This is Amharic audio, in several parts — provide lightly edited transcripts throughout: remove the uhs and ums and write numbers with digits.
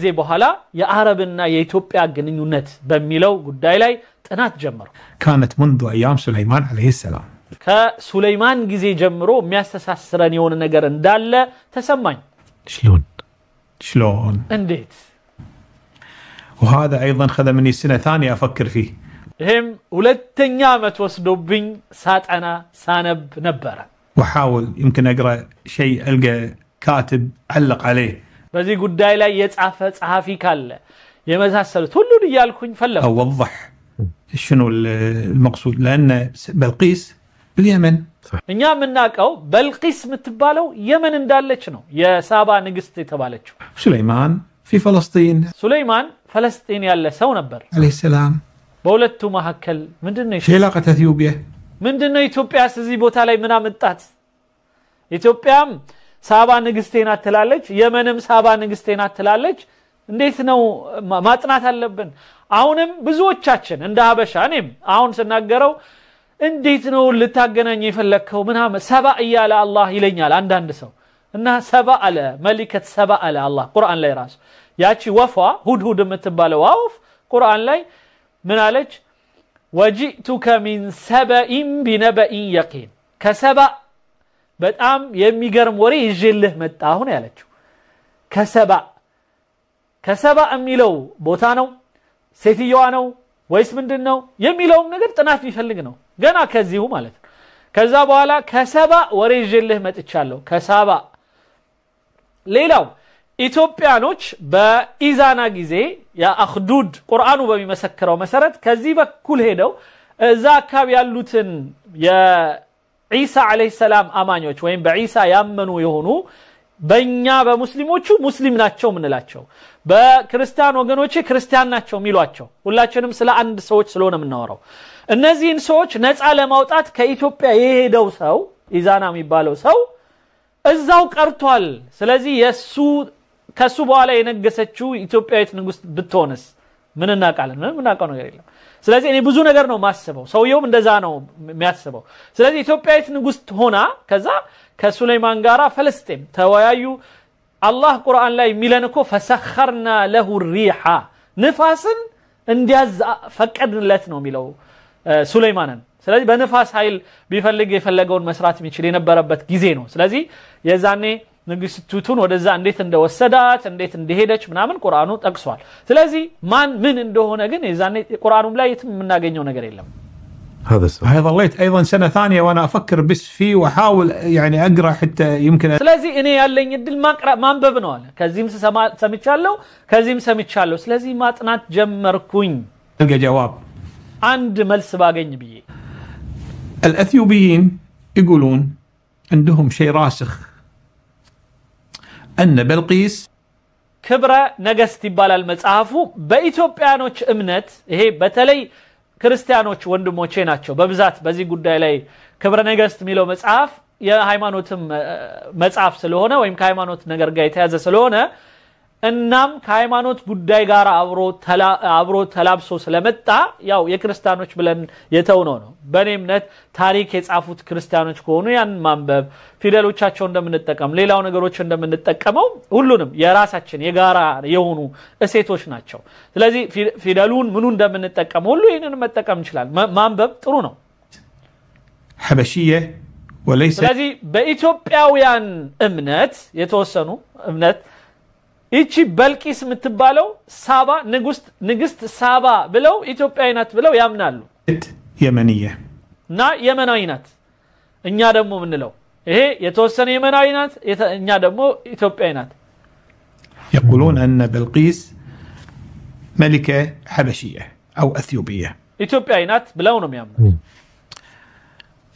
ጊዜ በኋላ የአረብና የኢትዮጵያ ግንኙነት በሚለው ጉዳይ ላይ ጥናት ጀመሩ كانت منذ ايام سليمان عليه السلام ከሱለይማን ጊዜ ጀምሮ የሚያስተሳስረን የሆነ ነገር እንዳለ ተሰማኝ شلون እንዴት وهذا ايضا خذ مني سنه ثانيه افكر فيه هم ሁለተኛ ዓመት ወስዶብኝ ሳጠና ሳነብ ነበር واحاول يمكن اقرا شيء القى كاتب علق عليه በዚህ ጉዳይ ላይ የጻፈ ጸሐፊ ካለ የመሳሰሉት ሁሉን ይያልኩኝ ፈለኩ اوضح شنو المقصود لان بلقيس باليمن እኛ ምናቀው በልቂስ የምትባለው የመን እንዳለች ነው የሳባ ንግስት የተባለችው سليمان في فلسطين سليمان فلسطين ያለ ሰው ነበር عليه السلام በሁለቱ መሐከል ምንድነው شو علاقه اثيوبيا ምንድነው ኢትዮጵያስ እዚህ ቦታ ላይ ምን አመጣት ኢትዮጵያም ሳባ ንግስቴና ትላለች የመንም ሳባ ንግስቴና ትላለች እንዴት ነው ማጥናት አለብን አሁንም ብዙዎቻችን እንደ ሀበሻ እኔም አሁን ስናገረው እንዴት ነው ልታገናኝ የፈለከው ምናምን ሰባ ይያለ አላህ ይለኛል አንዳንድ ሰው እና ሰባ አለ መሊከት ሰባ አለ አላህ ቁርአን ላይ ራሱ ያቺ ወፏ ሁድሁድ የምትባለው ወፍ ቁርአን ላይ ምን አለች ወጂቱከ ሚን ሰበኢን ቢነበኢ የቂን ከሰባ በጣም የሚገርም ወሬ ይዤልህ መጣሁ ነው ያለችው ከሰባ የሚለው ቦታ ነው ሴትየዋ ነው ወይስ ምንድነው የሚለው ነገር ጥናት የሚፈልግ ነው ገና ከዚሁ ማለት ነው ከዛ በኋላ ከሰባ ወሬ ይዤልህ መጥቻለሁ ከሰባ ሌላው ኢትዮጵያኖች በኢዛና ጊዜ ያአኽዱድ ቁርአኑ በሚመሰክረው መሰረት ከዚህ በኩል ሄደው እዛ አካባቢ ያሉትን የኢሳ አለይሂ ሰላም አማኞች ወይም በኢሳ ያመኑ የሆኑ በእኛ በሙስሊሞቹ ሙስሊም ናቸው ምንላቸው በክርስቲያን ወገኖች ክርስቲያን ናቸው ሚሏቸው ሁላችንም ስለ አንድ ሰዎች ስለሆነ ምናወራው እነዚህን ሰዎች ነፃ ለማውጣት ከኢትዮጵያ የሄደው ሰው ኢዛና የሚባለው ሰው እዛው ቀርቷል ስለዚህ ከሱ በኋላ የነገሰችው ኢትዮጵያዊት ንጉስ ብትሆንስ ምን እናቃለን ምን እናቀው ነገር የለም ስለዚህ እኔ ብዙ ነገር ነው ማስበው ሰውየውም እንደዛ ነው የሚያስበው ስለዚህ ኢትዮጵያዊት ንጉስ ሆና ከዛ ከሱለይማን ጋራ ፍልስጤም ተወያዩ አላህ ቁርአን ላይ ሚለንኮ ፈሰخرنا له الريح ንፋስን እንዲያዝ ፈቀድንለት ነው ሚለው ሱለይማንን ስለዚህ በንፋስ ኃይል ቢፈልግ የፈለገውን መስራት የሚችል የነበረበት ጊዜ ነው ስለዚህ የዛኔ ንግስቱን ወደዛ እንዴት እንደወሰዳት እንዴት እንደሄደች ምናምን ቁርአኑ ጠቅሷል ስለዚህ ማን ምን እንደሆነ ግን የዛኔ ቁርአኑም ላይ የትም የምናገኘው ነገር የለም هذا ظليت ايضا سنه ثانيه وانا افكر بس فيه واحاول يعني اقرا حتى يمكن ስለዚህ እኔ ያለኝ እድል ማንበብ ነው አለ ከዚህም ሰምቻለሁ ከዚህም ሰምቻለሁ ስለዚህ ማጥናት ጀመርኩኝ القى جواب አንድ መልስ ባገኝ ብዬ الاثيوبيين يقولون عندهم شيء راسخ ان بلقيس ክብረ ነገስት ይባላል መጽሐፉ በኢትዮጵያኖች እምነት ይሄ በተለይ ክርስቲያኖች ወንድሞቼ ናቸው በብዛት በዚህ ጉዳይ ላይ ክብረ ነገስት ሚለው መጽሐፍ የሃይማኖትም መጽሐፍ ስለሆነ ወይም ከሃይማኖት ነገር ጋር የተያዘ ስለሆነ እናም ከሃይማኖት ጉዳይ ጋር አብሮ ተላብሶ ስለመጣ ያው የክርስቲያኖች ብለን የተውነው ነው በኔ እምነት ታሪክ የጻፉት ክርስቲያኖች ከሆኑ ያን ማንበብ ፊደሎቻቸው እንደምንጠቀም ሌላው ነገሮች እንደምንጠቀመው ሁሉንም የራሳችን የጋራ የሆኑ እሴቶች ናቸው ስለዚህ ፊደሉን ምኑ እንደምንጠቀም ሁሉ ይሄንን መጠቀም ይችላል ማንበብ ጥሩ ነው حبشيه وليس ስለዚህ በኢትዮጵያውያን እምነት የተወሰኑ እምነት እቺ በልቂስ የምትባለው ሳባ ንግስት ሳባ ብለው ኢትዮጵያዊናት ብለው ያምናሉ يمنيه እና የመናዊናት እኛ ደግሞ ምንለው ይሄ የተወሰነ የመናዊናት እኛ ደግሞ ኢትዮጵያዊናት يقولون ان بلقيس ملكه حبشيه او اثيوبيه ኢትዮጵያዊናት ብለው ነው የሚያምኑት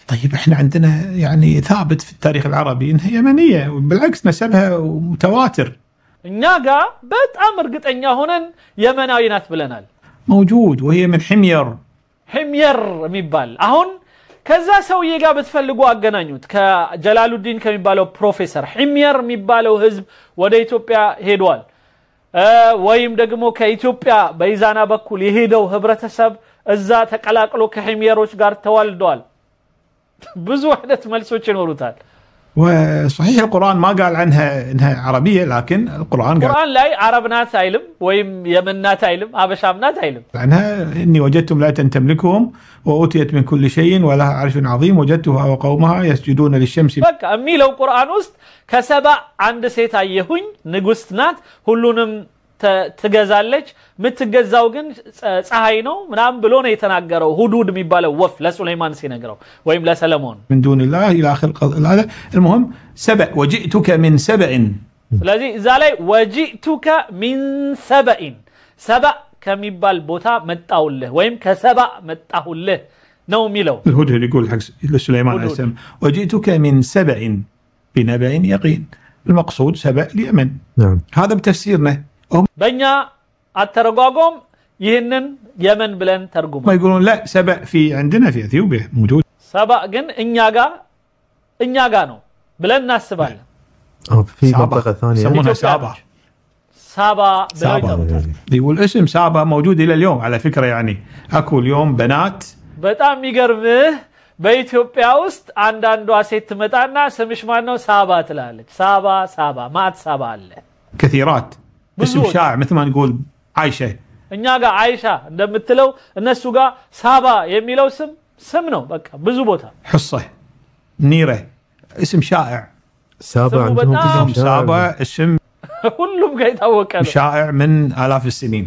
طيب احنا عندنا يعني ثابت في التاريخ العربي انها يمنيه بالعكس نسبها متواتر እኛ ጋር በጣም እርግጠኛ ሆነን የመናዊናት ብለናል موجود وهي من حمير የሚባል አሁን ከዛ ሰውዬ ጋር በተፈልጉ አገናኙት ከጀላሉዲን ከሚባለው ፕሮፌሰር ሕሚየር የሚባለው ህዝብ ወደ ኢትዮጵያ ሄዷል ወይም ደግሞ ከኢትዮጵያ በኢዛና በኩል የሄደው ህብረተሰብ እዛ ተቀላቅሎ ከሕሚየሮች ጋር ተዋልዷል ብዙ አይነት መልሶች ይኖሩታል وصحيح القرآن ما قال عنها انها عربيه، لكن القرآن قال القرآن لا عربنات አይልም ወይም የመናት አይልም አበሻምናት አይልም عنها اني وجدتم لا تملكهم واوتيت من كل شيء ولها عرش عظيم وجدتها وقومها يسجدون للشمس በቃ የሚለው ቁርአን ውስጥ ከሰባ አንድ ሴት አየሁኝ ንጉስት ናት ሁሉንም ትገዛለች ምትገዛው ግን ፀሐይ ነው ምናምን ብሎ ነው የተናገረው ሁዱድ የሚባለው ወፍ ለሱለይማን ሲነግረው ወይም ለሰለሞን من دون الله الى اخر هذا. المهم سبأ وجئتك من سبأ ስለዚህ እዛ ላይ ወጂቱከ ሚን ሰበኢን ሰባ ከሚባል ቦታ መጣውልህ ወይም ከሰባ መጣሁልህ ነው የሚለው الهدهد يقول حق لسليمان عليه السلام وجئتك من سبأ بنبأ يقين المقصود سبأ اليمن. نعم. هذا بتفسيرنا በእኛ አተረጓጎም ይህንን የመን ብለን ተርጉመ ما يقولون لا سبأ في عندنا في اثيوبيا موجود ሰባ ግን እኛ ጋ ነው ብለን እናስባለን في منطقة ثانية يسمونها سابا. سابا يقول اسم سابا موجود الى اليوم على فكرة، يعني اكو اليوم بنات በጣም የሚገርምህ በኢትዮጵያ ውስጥ አንዳንዷ ሴት ትመጣና ስምሽ ማን ነው ሳባ ትላለች ሳባ ማት ሳባ አለ كثيرات اسم شائع مثل ما نقول عايشة እኛ ጋር አይሻ እንደምትለው እነሱ ጋር ሳባ የሚለው ስም ነው በቃ ብዙ ቦታ حصة نيرة اسم شائع سابا عندهم كلهم سابا اسم ሁሉም ጋር የታወቀ ነው شائع من آلاف السنين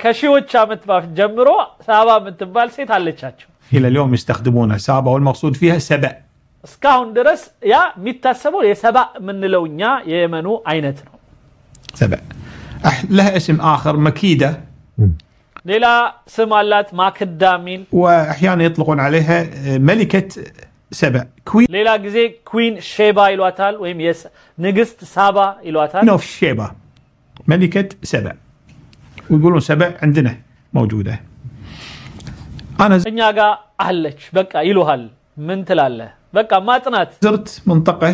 ከሺዎች ዓመት በፊት ጀምሮ ሳባ የምትባል ሴት አለቻቸው الى اليوم يستخدمونها سابا والمقصود فيها سبأ እስካሁን ድረስ ያ የሚታሰበው የሰባ ምንለው እኛ የየመኑ አይነት ነው سبأ. لها اسم آخر مكيدة ሌላ ስም አላት ማክዳ ሚል وأحيانا يطلقون عليها ملكة سبأ كوين ሌላ ጊዜ ኩዊን ሼባ ይሏታል ወይም ንግስት ሳባ ይሏታል of شيبة ملكة سبأ ويقولون سبأ عندنا موجودة. أنا እኛ ጋር አለች በቃ ይሉሃል ምን ትላለህ በቃ ማጥናት زرت منطقة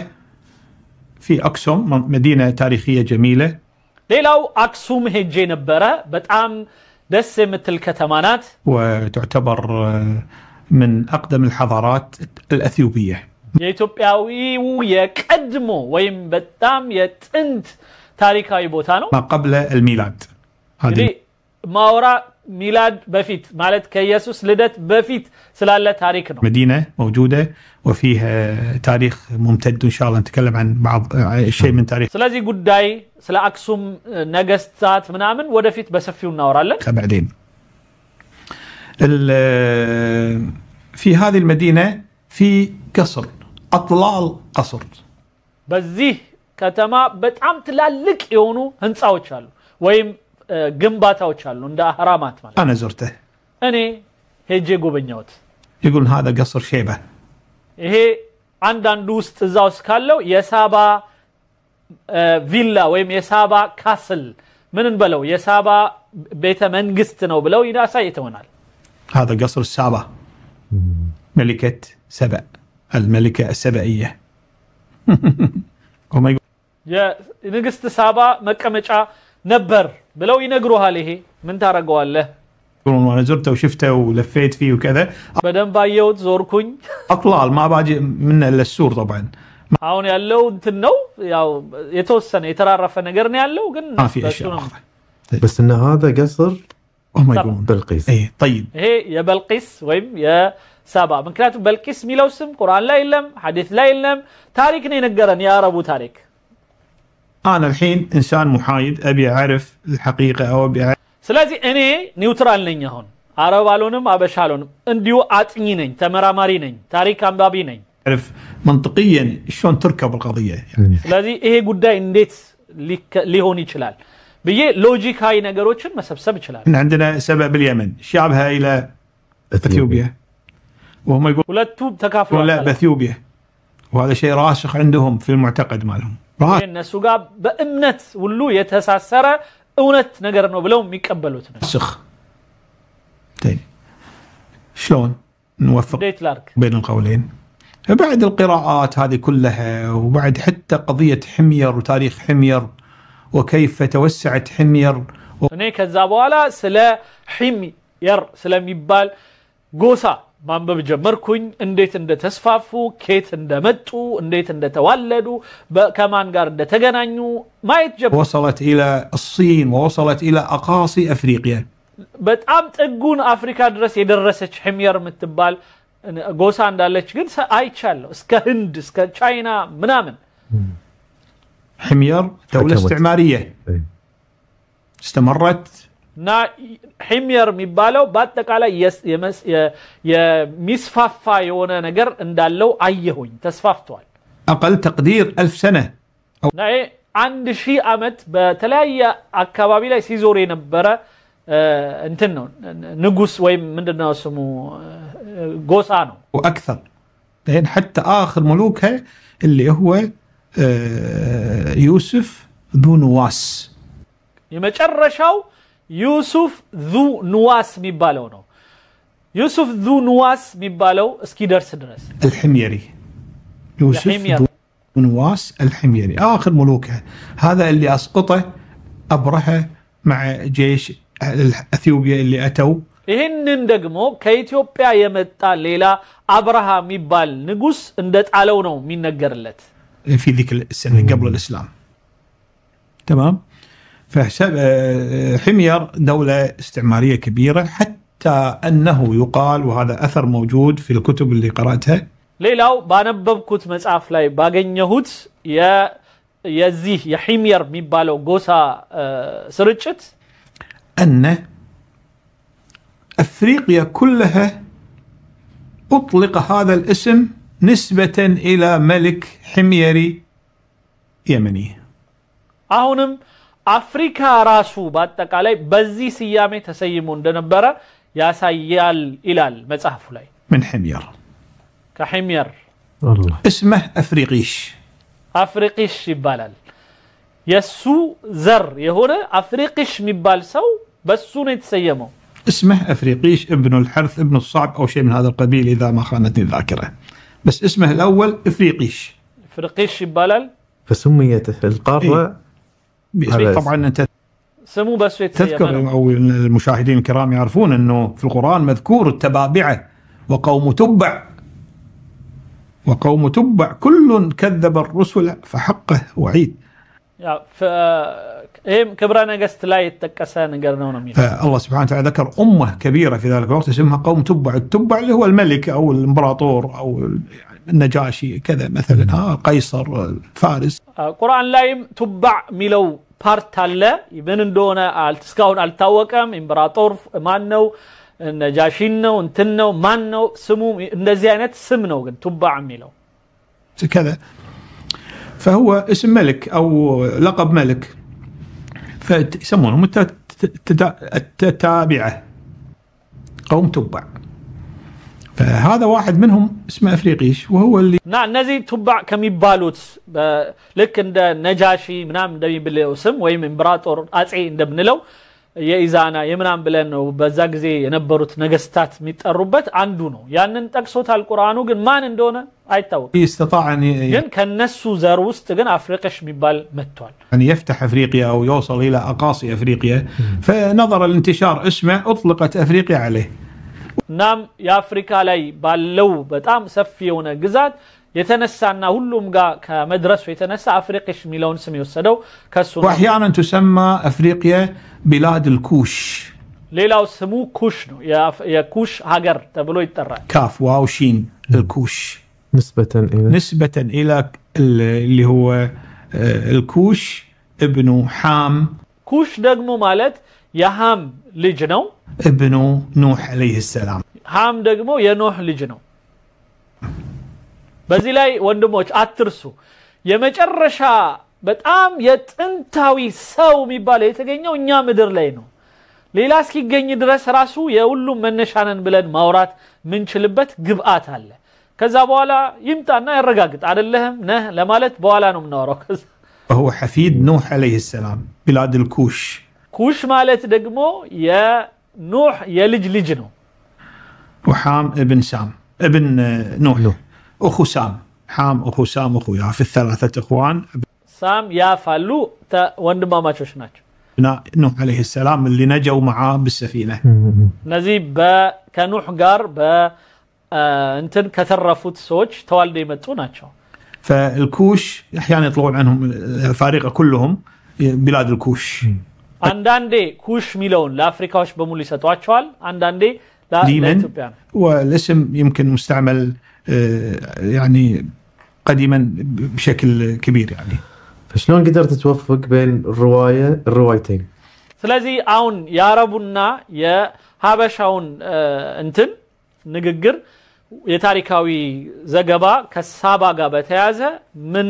في أكسوم مدينة تاريخية جميلة ሌላው አክሱም ሄጄ ነበረ በጣም ደስ የምትል ከተማ ናት وتعتبر من أقدم الحضارات الأثيوبية የኢትዮጵያዊው የቀድሞ ወይም በጣም የጥንት ታሪካዊ ቦታ ነው ما قبل الميلاد. هذه ማውራ ሚላድ በፊት ማለት ከኢየሱስ ልደት በፊት ስላለ ታሪክ ነው مدينة موجودة وفيها تاريخ ممتد إن شاء الله نتكلم عن بعض شيء من تاريخ ስለዚህ ጉዳይ ስለ አክሱም ነገስታት ምናምን ወደፊት በሰፊው እናወራለን بعدين. في هذه المدينة في قصر أطلال قصر በዚህ ከተማ በጣም ትላልቅ የሆኑ ህንጻዎች አሉ ወይም ግንባታዎች አሉ እንደ አህራማት ማለት أنا زرته እኔ ሄጄ ጎበኛሁት يقولون هذا قصر شيبة ይሄ አንዳንዱ ውስጥ እዛው ካለው የሳባ ቪላ ወይም የሳባ ካስል ምን እንበለው የሳባ ቤተ መንግስት ነው ብለው ያሳይተውናል هذا قصر السابا ملكة سبأ الملكة السبئية هم يقول የንግስት ሳባ መቀመጫ ነበር ብለው ይነግሩሃል ይሄ ምን ታረጋዋለህ يقولون وانا زرته وشفته ولفيت فيه وكذا በደንብ አየሁት ዞርኩኝ اطلال ما باجي منه الا السور طبعا አሁን ያለው እንትን ነው ያው የተወሰነ የተራረፈ ነገር ነው ያለው ግን ما في اشياء اخرى بس ان هذا قصر هم يقولون بلقيس اي طيب ይሄ የበልቂስ ወይም የሳባ ምክንያቱም በልቂስ የሚለው ስም ቁርአን ላይ የለም ሐዲስ ላይ የለም ታሪክ ነው የነገረን የአረቡ ታሪክ انا الحين انسان محايد ابي اعرف الحقيقه او ابي أعرف ስለዚህ እኔ ኒውትራል ነኝ አሁን አረብ አልሆንም አበሻ አልሆንም እንዲሁ አጥኚ ነኝ ተመራማሪ ነኝ ታሪክ አንባቢ ነኝ اعرف منطقيا شلون تركب القضيه يعني ስለዚህ ይሄ ጉዳይ እንዴት ሊሆን ይችላል ብዬ ሎጂካዊ ነገሮችን መሰብሰብ ይችላል احنا عندنا سبأ باليمن شابهه الى اثيوبيا وهم يقولون ሁለቱ ተካፍለዋል لا باثيوبيا وهذا شيء راسخ عندهم في المعتقد مالهم እነሱ ጋር በእምነት ሁሉ የተሳሰረ እውነት ነገር ነው ብለው የሚቀበሉት ነው راسخ. طيب شلون نوفق بين القولين بعد القراءات هذه كلها وبعد حتى قضية حمير وتاريخ حمير وكيف توسعت حمير እኔ ከዛ በኋላ ስለ حمير ስለሚባል ጎሳ ማንበብ ጀመርኩኝ እንዴት እንደተስፋፉ ከየት እንደመጡ እንዴት እንደተዋለዱ ከማን ጋር እንደተገናኙ ማየት ጀመርኩ وصلت الى الصين ووصلت الى اقاصي افريقيا በጣም ጥጉን አፍሪካ ድረስ የደረሰች ሕምየር የምትባል ጎሳ እንዳለች ግን አይቻለሁ እስከ ህንድ እስከ ቻይና ምናምን حمير دولة استعمارية استمرت نا حمير የሚባለው በአጠቃላይ የሚስፋፋ የሆነ ነገር እንዳለው አየሁኝ ተስፋፍቷል أقل تقدير 1000 سنة ና 1000 ዓመት በተለያየ አካባቢ ላይ ሲዞር የነበረ እንትን ነው ንጉስ ወይም ምንድነው ስሙ ጎሳ ነው واكثر لين حتى اخر ملوكها اللي هو يوسف ذو نواس የመጨረሻው ዩሱፍ ذو نواس የሚባለው ነው ዩሱፍ ذو نواس የሚባለው እስኪደርስ ድረስ الحميري يوسف ذو نواس الحميري اخر ملوكها هذا اللي اسقطه ابرهه مع جيش اثيوبيا اللي اتوا ይሄንን ደግሞ ከኢትዮጵያ የመጣ ሌላ አብርሃም የሚባል ንጉስ እንደጣለው ነው የሚነገርለት في ذيك السنة قبل الإسلام تمام فحسب حمير دولة استعمارية كبيرة حتى أنه يقال وهذا أثر موجود في الكتب اللي قرأتها ሌላው ባነበብኩት መጽሐፍ ላይ ባገኘሁት የዚህ የሕምየር የሚባለው ጎሳ ስርጭት أن أفريقيا كلها أطلق هذا الاسم نسبة إلى ملك حميري يمني አሁንም አፍሪካ ራሱ በአጠቃላይ በዚህ ስያሜ ተሰይሞ እንደነበረ ያሳያል ይላል መጽሐፉ ላይ من حمير ከሕምየር الله اسمه أفريقيش አፍሪቂሽ ይባላል የሱ ዘር የሆነ አፍሪቂሽ የሚባል ሰው በሱ ነው የተሰየመው اسمه أفريقيش ابن الحرث ابن الصعب أو شيء من هذا القبيل إذا ما خانتني الذاكرة بس اسمه الأول إفريقيش ፍርቂሽ ይባላል فسميت القارة طبعا أنت ስሙ በሱ تذكر የተሰየመ أو المشاهدين الكرام يعرفون أنه في القرآن مذكور التبابعة وقوم تبع كل كذب الرسل فحقه وعيد ያ እም ክብረ ነገስት ላይ የተጠቀሰ ነገር ነው ነው የሚለው فالله سبحانه وتعالى ذكر أمة كبيرة في ذلك الوقت اسمها قوم تبع التبع اللي هو الملك أو الإمبراطور أو النجاشي كذا مثلا قيصر فارس ቁርአን ላይም ቱባዕ ሚለው ፓርት አለ ምን እንደሆነ እስካሁን አልታወቀም ኢምፕራጦር ማን ነው ነጃሺ ነው እንትን ነው ማን ነው ስሙ እንደዚህ አይነት ስም ነው ግን ቱባዕ ሚለው كذا فهو اسم ملك أو لقب ملك فيسمونهم التتابعة قوم تبع فهذا واحد منهم اسمه أفريقيش وهو اللي እነዚህ ቱባዕ ከሚባሉት ልክ እንደ ነጃሺ ምናምን እንደሚብለው ስም ወይም ኢምፕራጦር አጼ እንደምንለው የኢዛና የምናም ብለን ነው በዛ ጊዜ የነበሩት ነገስታት የሚጠሩበት አንዱ ነው ያንን ጠቅሶታል ቁርአኑ ግን ማን እንደሆነ አይታወቅም استطاع أن ግን ከነሱ ዘር ውስጥ ግን አፍሪቂሽ የሚባል መጥቷል أن يفتح أفريقيا أو يوصل إلى أقاصي أفريقيا فنظر الانتشار اسمه أطلقت أفريقيا عليه ናም የአፍሪካ ላይ ባለው በጣም ሰፊ የሆነ ግዛት የተነሳና ሁሉም ጋር ከመድረሱ የተነሳ አፍሪቂሽ ሚሊዮን ስም ይወሰደው ከሱ ነው وأحيانا تسمى أفريقيا بلاد الكوش ሌላው ስሙ ኩሽ ነው የኩሽ ሀገር ተብሎ ይጠራል كاف واو شين الكوش نسبة إلى اللي هو الكوش ابن حام ኩሽ ደግሞ ማለት የሃም ልጅ ነው ابن نوح عليه السلام ሃም ደግሞ የኖህ ልጅ ነው በዚህ ላይ ወንድሞች አትርሱ የመጨረሻ በጣም የጥንታዊ ሰው የሚባለው የተገኘው እኛ ምድር ላይ ነው ሌላ እስኪገኝ ድረስ ራሱ የሁሉም መነሻነን ብለን ማውራት ምንችልበት ግብአት አለ ከዛ በኋላ ይምጣና ያረጋግጥ አይደለም ነህ ለማለት በኋላ ነው የምናወራው هو حفيد نوح عليه السلام بلاد الكوش ኩሽ ማለት ደግሞ የኖህ የልጅ ልጅ ነው وحام ابن سام ابن نوح أخو سام حام أخو سام أخو ياف الثلاثة إخوان سام يافالو وندماماچوش ናቸው نوح عليه السلام اللي نجوا معاه بالسفينة نزي كنوح ጋር እንትን ከተረፉት ሰዎች ተዋልደው የመጡ ናቸው فالكوش احيانا يطلعون عنهم الافارقه كلهم بلاد الكوش አንዳንዴ ኩሽ ሚለውን ለአፍሪካዎች በሙሉ ይሰጧቸዋል አንዳንዴ ለኢትዮጵያ والاسم يمكن مستعمل يعني قديما بشكل كبير يعني فشلون قدرت توفق بين الروايتين ስለዚህ አሁን ያረቡና የሀበሻውን እንትን ንግግር የታሪካዊ ዘገባ ከሳባ ጋር በተያዘ ምን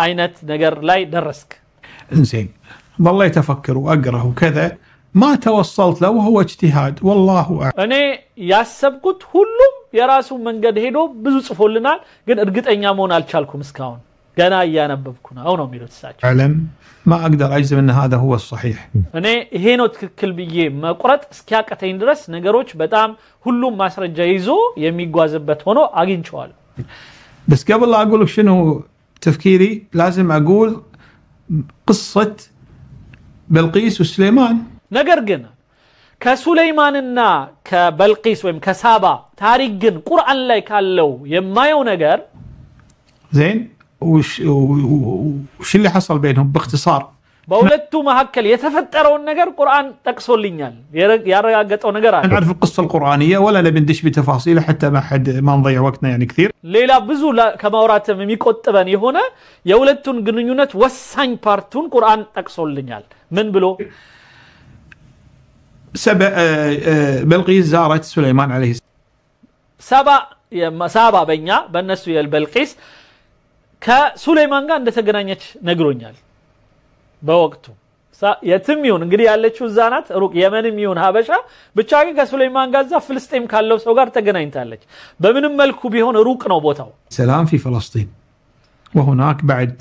አይነት ነገር ላይ ደረስክ زين والله يتفكر واقرا وكذا ما توصلت له وهو اجتهاد والله اعلم እኔ ያሰብኩት ሁሉም የራሱ መንገድ ሄዶ ብዙ ጽፎልናል ግን እርግጠኛ መሆን አልቻልኩም እስካሁን ገና ያነበብኩ ነው የሚሉት ሳቸው اعلم ما اقدر اجزم ان هذا هو الصحيح እኔ ይሄ ነው ትክክል ብዬ መቁረጥ እስኪያቀተኝ ድረስ ነገሮች በጣም ሁሉም ማስረጃ ይዞ የሚጓዝበት ሆኖ አግኝቻለሁ بس قبل لا اقول لك شنو تفكيري لازم اقول قصه بلقيس وسليمان ነገር ግን ከሱለይማንና ከበልቂስ ወይም ከሳባ ታሪክ ግን ቁርአን ላይ ካለው የማየው ነገር زين وش اللي حصل بينهم باختصار በሁለቱ መሐከል የተፈጠረውን ነገር ቁርአን ጠቅሶልኛል ያረጋገጠው ነገር አለ نعرف القصه القرانيه ولا ندش بتفاصيل حتى ما نضيع وقتنا يعني كثير ሌላ ብዙ ከማውራትም የሚቆጥበን የሆነ የሁለቱን ግንኙነት ወሳኝ ፓርቱን ቁርአን ጠቅሶልኛል ምን ብሎ بلقيس زارت سليمان عليه ሳባ በእኛ በእነሱ የበልቂስ ከሱለይማን ጋር እንደተገናኘች ነግሮኛል በወቅቱ የትም ይሁን እንግዲህ ያለችው ዛናት ሩቅ የመንም ይሁን ሀበሻ ብቻ ግን ከሱለይማን ጋር ዛ ፍልስጤም ካለው ሰው ጋር ተገናኝታለች በምንም መልኩ ቢሆን ሩቅ ነው ቦታው سلام في فلسطين وهناك بعد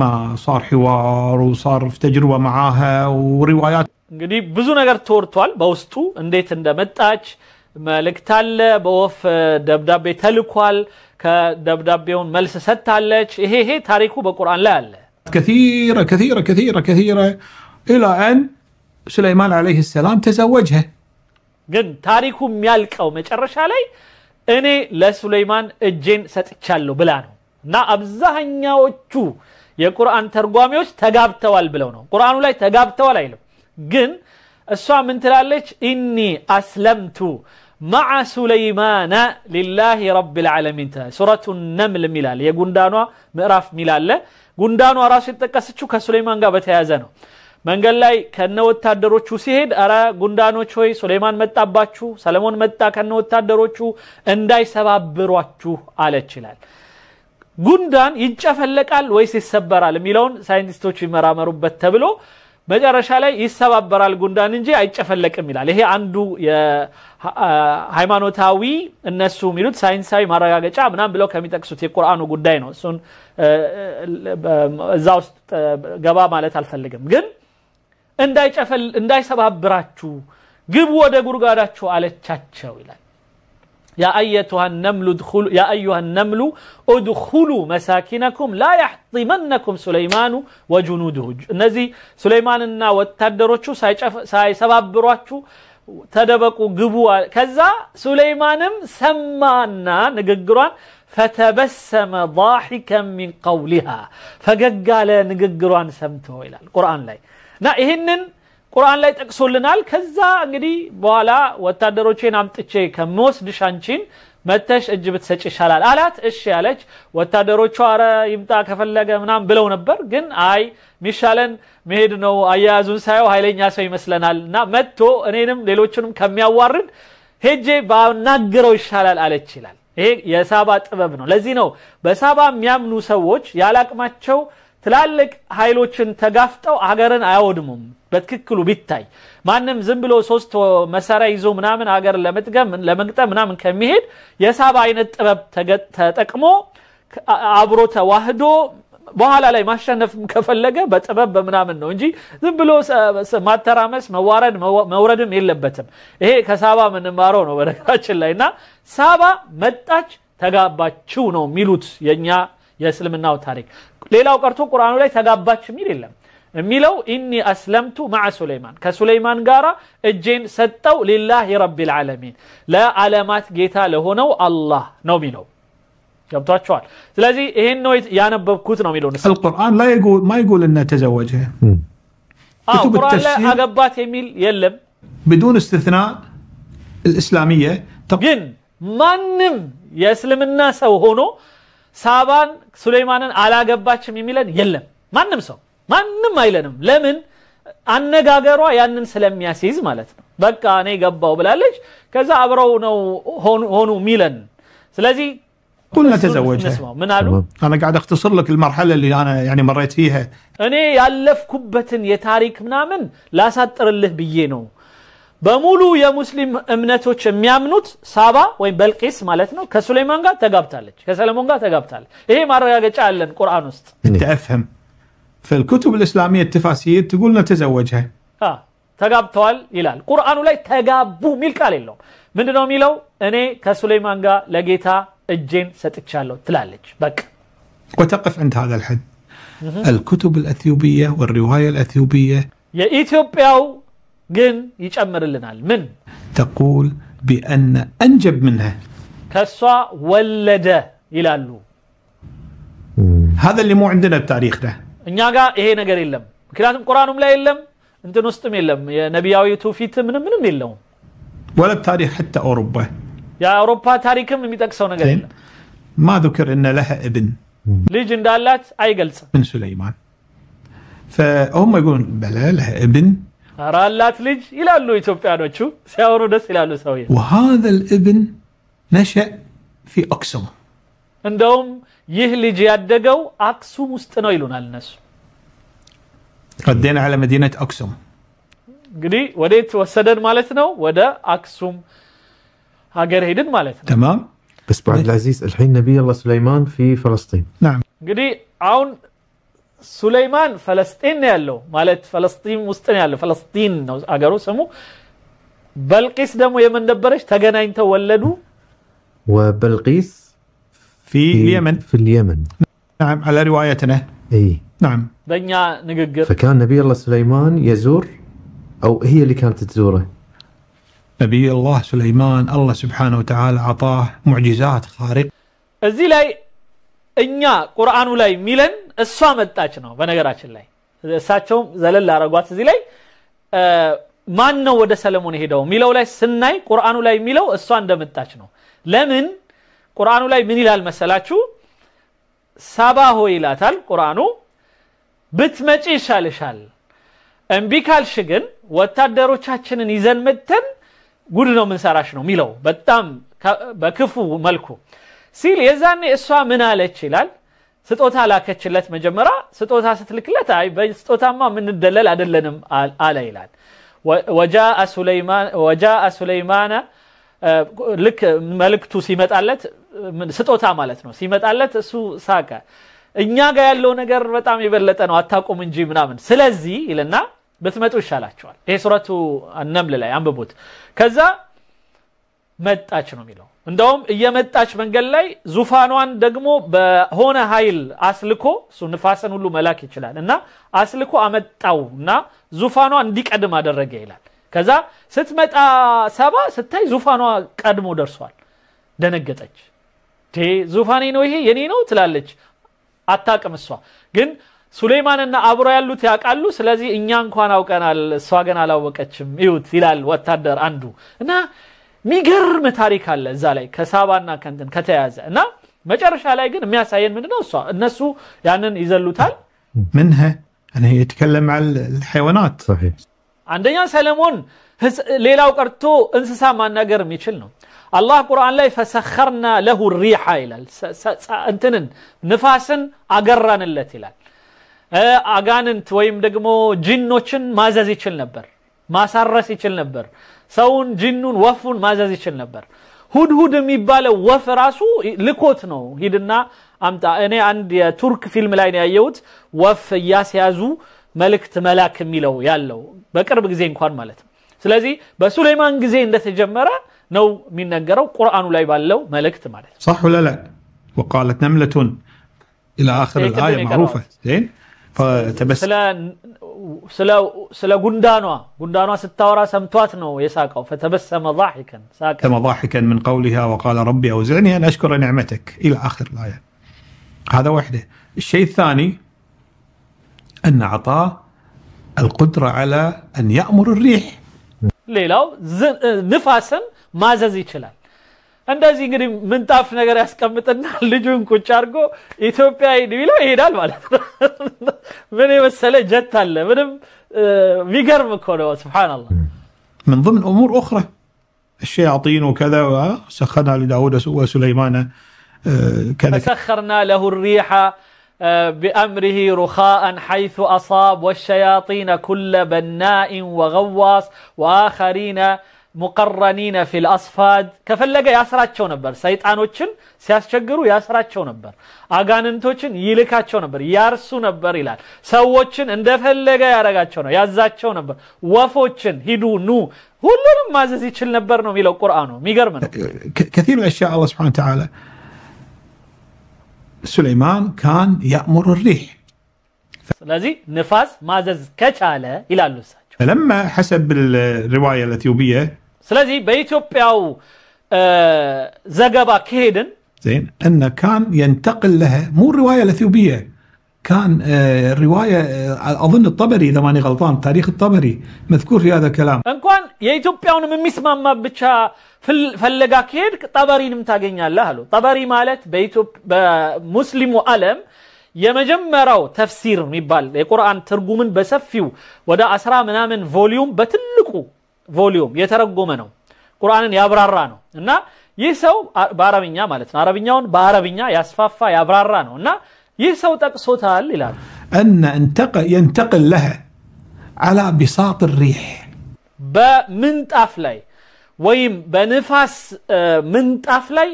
ما صار حوار وصار في تجربه معاها وروايات እንግዲህ ብዙ ነገር ተወርቷል በውስጡ እንዴት እንደመጣች መልእክት አለ በወፍ ደብዳቤ ተልኳል ከደብዳቤውን መልስ ሰጥታለች ይሄ ታሪኩ በቁርአን ላይ አለ كثيره كثيره كثيره كثيره الى ان سليمان عليه السلام تزوجها ግን ታሪኩ የሚያልቀው መጨረሻ ላይ እኔ ለሱለይማን እጄን ሰጥቻለሁ ብላ ነው እና አብዛኛዎቹ የቁርአን ተርጓሚዎች ተጋብተዋል ብለው ነው ቁርአኑ ላይ ተጋብተዋል አይልም ግን እሷ ምን ትላለች ኢኒ አስለምቱ مع سليمان لله رب العالمين سورة النمل ሚላል የጉንዳኗ ምዕራፍ ሚላል ጉንዳኗ ራሱ የተጠቀሰችው ከሱለይማን ጋር በተያያዘ ነው መንገድ ላይ ከነ ወታደሮቹ ሲሄድ አረ ጉንዳኖች ሆይ ሱለይማን መጣባችሁ ሰለሞን መጣ ከነ ወታደሮቹ እንዳይሰባብሯችሁ አለች ይላል ጉንዳን ይጨፈለቃል ወይስ ይሰበራል የሚለውን ሳይንቲስቶች ይመራመሩበት ተብሎ መጨረሻ ላይ ይሰባበራል ጉንዳን እንጂ አይጨፈለቅም ይላል ይሄ አንዱ የሃይማኖታዊ እነሱ የሚሉት ሳይንሳዊ ማረጋገጫ ምናምን ብለው ከሚጠቅሱት የቁርአኑ ጉዳይ ነው እሱን እዛው ውስጥ ገባ ማለት አልፈልግም ግን እንዳይሰባብራችሁ ግቡ ወደ ጉርጋዳችሁ አለቻቸው ይላል يا أيها النمل ادخلوا مساكنكم لا يحطمنكم سليمان وجنوده እነዚህ ሱለይማንና ወታደሮቹ ሳይሰባብሯችሁ ተደበቁ ግቡ ከዛ ሱለይማንም ሰማና ንግግሯን فتبسم ضاحكا من قولها ፈገጋለ ንግግሯን ሰምቶ ይላል ቁርአን ላይ እና ይሄንን ቁርአን ላይ ጠቅሶልናል ከዛ እንግዲህ በኋላ ወታደሮቼን አምጥቼ ከመወስድሽ አንቺን መተሽ እጅ ብትሰጪ ይሻላል አላት እሺ ያለች ወታደሮቹ አረ ይምጣ ከፈለገ ምናም ብለው ነበር ግን አይ ሚሻለን መሄድ ነው አያያዙን ሳይው ኃይለኛ ሰው ይመስለናልና መጥቶ እኔንም ሌሎችንም ከሚያዋርድ ሄጄ ባናገረው ይሻላል አለች ይላል ይሄ የሳባ ጥበብ ነው ለዚህ ነው በሳባ የሚያምኑ ሰዎች ያላቅማቸው ትላልቅ ኃይሎችን ተጋፍጠው ሀገርን አያወድሙም በትክክሉ ቢታይ ማንንም ዝም ብሎ ሶስት መሳሪያ ይዞ ምናምን ሀገር ለመግጠም ምናምን ከሚሄድ የሳባ አይነት ጥበብ ተጠቅሞ አብሮ ተዋህዶ በኋላ ላይ ማሸነፍ ከፈለገ በጥበብ በምናምን ነው እንጂ ዝም ብሎ ማተራመስ መውረድም የለበትም ይሄ ከሳባ ምንማረው ነው በነገራችን ላይና ሳባ መጣች ተጋባችው ነው የሚሉት የኛ የእስልምናው ታሪክ ሌላው ቀርቶ ቁርአኑ ላይ ተጋባች የሚል የለም የሚለው ኢኒ አስለምቱ مع ሱለይማን ከሱለይማን ጋራ እጄን ሰጠው ሊላሂ ረቢል ዓለሚን ለዓለማት ጌታ ለሆነው አላህ ነው የሚለው ገብቷቸዋል ስለዚህ ይሄን ነው ያነበብኩት ነው የሚለው القرآن لا يقول ما يقول انه تزوجها القرآن لا አገባት የሚል የለም بدون استثناء الإسلامية ግን ማንም የእስልምና ሰው ሆኖ ሳባን ሱለይማንን አላገባችም የሚለን የለም ማንም ሰው ማንም አይለንም ለምን አነጋገሯ ያንን ስለሚያስይዝ ማለት ነው በቃ እኔ ገባው ብላለች ከዛ አብረው ነው ሆኑ ሚለን ስለዚህ قلنا تزوجها من قالوا انا قاعد اختصر لك المرحله اللي انا يعني مريت فيها እኔ ያለፍኩበትን የታሪክ ምናምን ላሳጥርልህ ብዬ ነው በሙሉ የሙስሊም እምነቶች የሚያምኑት ሳባ ወይ በልቂስ ማለት ነው ከሱለይማን ጋር ተጋብታለች ከሰለሞን ጋር ተጋብታለች ይሄ ማረጋገጫ አለን ቁርአን ውስጥ انت افهم في الكتب الاسلاميه التفاسير تقول نتزوجها ተጋብተዋል ይላል ቁርአኑ ላይ ተጋቡ ሚል ቃል የለውም ምንድነው የሚለው እኔ ከሱለይማን ጋር ለጌታ እጄን ሰጥቻለሁ ትላለች በቃ وتقف عند هذا الحد الكتب الاثيوبيه والروايه الاثيوبيه የኢትዮጵያው ግን ይጨምርልናል ምን تقول بان انجب منها ከሷ ወለደ ይላሉ هذا اللي مو عندنا بتاريخ ده እኛ ጋር ይሄ ነገር የለም ምክንያቱም ቁርአኑም ላይ የለም እንትን ውስጥም የለም የነቢያዊ ትውፊት ምንም የለውም ولا بتاريخ حتى اوروبا يا أوروبا تاريخهم የሚጠቅሰው ነገር የለም ما ذكر ان لها ابن ልጅ እንዳላት አይገልጽም من سليمان فهم يقولون بلا لها ابن አራላት ልጅ ይላሉ ኢትዮጵያኖቹ ሲያወሩ ደስ ይላሉ ሰውዬ وهذا الابن نشأ في أكسوم እንደውም ይህ ልጅ ያደገው አክሱም ውስጥ ነው ይሉናል እነሱ ردينا على مدينة أكسوم እንግዲህ ወዴት ወሰደን ማለት ነው ወደ አክሱም ሀገር ሄድን ማለት ነው تمام بس بعد العزيز الحين نبي الله سليمان في فلسطين نعم እንግዲህ አሁን ሱለይማን ፈለስጢን ነው ያለው ማለት ፈለስጢን ውስጥ ነው ያለው ፈለስጢን ነው አገሩ ስሙ በልቂስ ደግሞ የመን ነበረች ተገናኝተው ወለዱ وبلقيس في اليمن في اليمن نعم على روايتنا اي نعم በእኛ ንግግር فكان نبي الله سليمان يزور او هي اللي كانت تزوره نبي الله سليمان الله سبحانه وتعالى عطاه معجزات خارقة እዚህ ላይ እኛ ቁርአኑ ላይ ሚለን እሷ መጣች ነው በነገራችን ላይ እሳቸውም ዘለል አረጋት እዚህ ላይ ማን ነው ወደ ሰለሞን ሄደው ሚለው ላይ ስናይ ቁርአኑ ላይ ሚለው እሷ እንደመጣች ነው ለምን ቁርአኑ ላይ ምን ይላል መሰላችሁ ሳባ ሆይ ይላታል ቁርአኑ ብትመጪ ይሻልሻል እምቢ ካልሽ ግን ወታደሮቻችንን ይዘን መተን ጉድ ነው ምን ሰራሽ ነው ሚለው በጣም በክፉ መልኩ ሲል የዛኔ እሷ ምን አለች ይላል ስጦታ ላከችለት መጀመሪያ ስጦታ ስትልክለት አይ በስጦታማ ምን ደለል አይደለንም አለ ይላል وجاء سليمان ልክ መልእክቱ ሲመጣለት ስጦታ ማለት ነው ሲመጣለት እሱ ሳቀ እኛ ጋር ያለው ነገር በጣም የበለጠ ነው አታቆም እንጂ ምናምን ስለዚህ ይልና በትመጡ ይሻላቸዋል ይሄ ሱረቱ አነምል ላይ አንብቡት ከዛ መጣች ነው የሚለው እንደውም እየመጣች መንገድ ላይ ዙፋኗን ደግሞ በሆነ ኃይል አስልኮ እሱ ንፋስን ሁሉ መላክ ይችላል እና አስልኮ አመጣውና ዙፋኗ እንዲቀድም አደረገ ይላል ከዛ ስትመጣ ሰባ ስታይ ዙፋኗ ቀድሞ ደርሷል ደነገጠች ዙፋኔ ነው ይሄ የኔ ነው ትላለች አታቀም እሷ ግን ሱለይማንና አብሮ ያሉት ያቃሉ ስለዚህ እኛ እንኳን አውቀናል እሷ ግን አላወቀችም ይሁት ይላል ወታደር አንዱ እና ሚገርም ታሪክ አለ እዛ ላይ ከሳባና ከንተን ከተያዘ እና መጨረሻ ላይ ግን የሚያሳየን ምንድነው እሷ እነሱ ያንን ይዘሉታል منها انا يتكلم عن الحيوانات صحيح አንደኛ ሰለሞን ሌላው ቀርቶ እንስሳ ማናገር የሚችል ነው አላህ ቁርአን ላይ فسخرنا له الريح ይላል እንትንን ንፋስን አገራንለት ይላል አጋንንት ወይም ደግሞ ጂኖችን ማዘዝ ይችል ነበር ማሳረስ ይችል ነበር ሰውን ጂኑን ወፉን ማዘዝ ይችል ነበር ሁድሁድ የሚባለው ወፍ ራሱ ልኮት ነው ሂድና አምጣ እኔ አንድ የቱርክ ፊልም ላይ ነው ያየሁት ወፍ ያስያዙ መልእክት መላክ የሚለው ያለው በቅርብ ጊዜ እንኳን ማለት ነው ስለዚህ በሱለይማን ጊዜ እንደተጀመረ ነው የሚነገረው ቁርአኑ ላይ ባለው መልእክት ማለት ነው صح ولا لا وقالت نملة الى اخر الايه معروفه زين فتبس ስለ ጉንዳኗ ስታወራ ሰምቷት ነው የሳቀው فتبسم ضاحكا ضاحكا من قولها وقال ربي أوزعني أن أشكر نعمتك إلى آخر الآية. هذا وحده. الشيء الثاني أن أعطاه القدرة على أن يأمر الريح. ሌላው ንፋስን ማዘዝ ይችላል እንደዚህ እንግዲህ ምንጣፍ ነገር ያስቀምጥና ልጁን ቁጭ አድርጎ ኢትዮጵያ ይለው ይሄዳል ማለት ነው ምን የመሰለ ጀት አለ ምንም ቢገርም እኮ ነው ሱብሃንአላህ من ضمن أمور أخرى الشياطين وكذا سخرنا لداود وسليمان كذا سخرنا له الريح بأمره رخاء حيث أصاب والشياطين كل بناء وغواص وآخرين مقرنين في الأصفاد كفلقة ياسراتشو نبر سيطانوچن سياسچگرو ياسراتشو نبر آغاننتوچن يلكاتشو نبر يارسو نبر إلال سووچن اندفلقة يارغاتشو نبر يازاتشو نبر وفوچن هدو نو ሁሉንም ማዘዝ ይችል ነበር ነው የሚለው ቁርአኑ የሚገርም ነው كثير من الأشياء الله سبحانه وتعالى سليمان كان يأمر الريح ስለዚህ ንፋስ ማዘዝ ከቻለ ይላሉ እሳቸው فلما حسب الرواية الأثيوبية ስለዚህ በኢትዮጵያው ዘገባ ከሄድን زين أنه كان ينتقل لها مو الرواية الأثيوبية كان رواية أظن الطبري إذا ماني غلطان تاريخ الطبري مذكور في هذا الكلام እንኳን የኢትዮጵያውን የሚስማማ ብቻ ፈለጋ ከሄድ ጠበሪንም ታገኛለህ አሉ ጠበሪ ማለት በሙስሊሙ ዓለም የመጀመሪያው ተፍሲር የሚባል የቁርአን ትርጉምን በሰፊው ወደ 10 ምናምን ቮሊዩም በትልቁ ቮሊዩም የተረጎመ ነው ቁርአንን ያብራራ ነው እና ይህ ሰው በአረብኛ ማለት ነው አረብኛውን በአረብኛ ያስፋፋ ያብራራ ነው እና ይህ ሰው ጠቅሶታል ይላል أن ينتقل لها على بساط الريح በምንጣፍ ላይ ወይም በንፋስ ምንጣፍ ላይ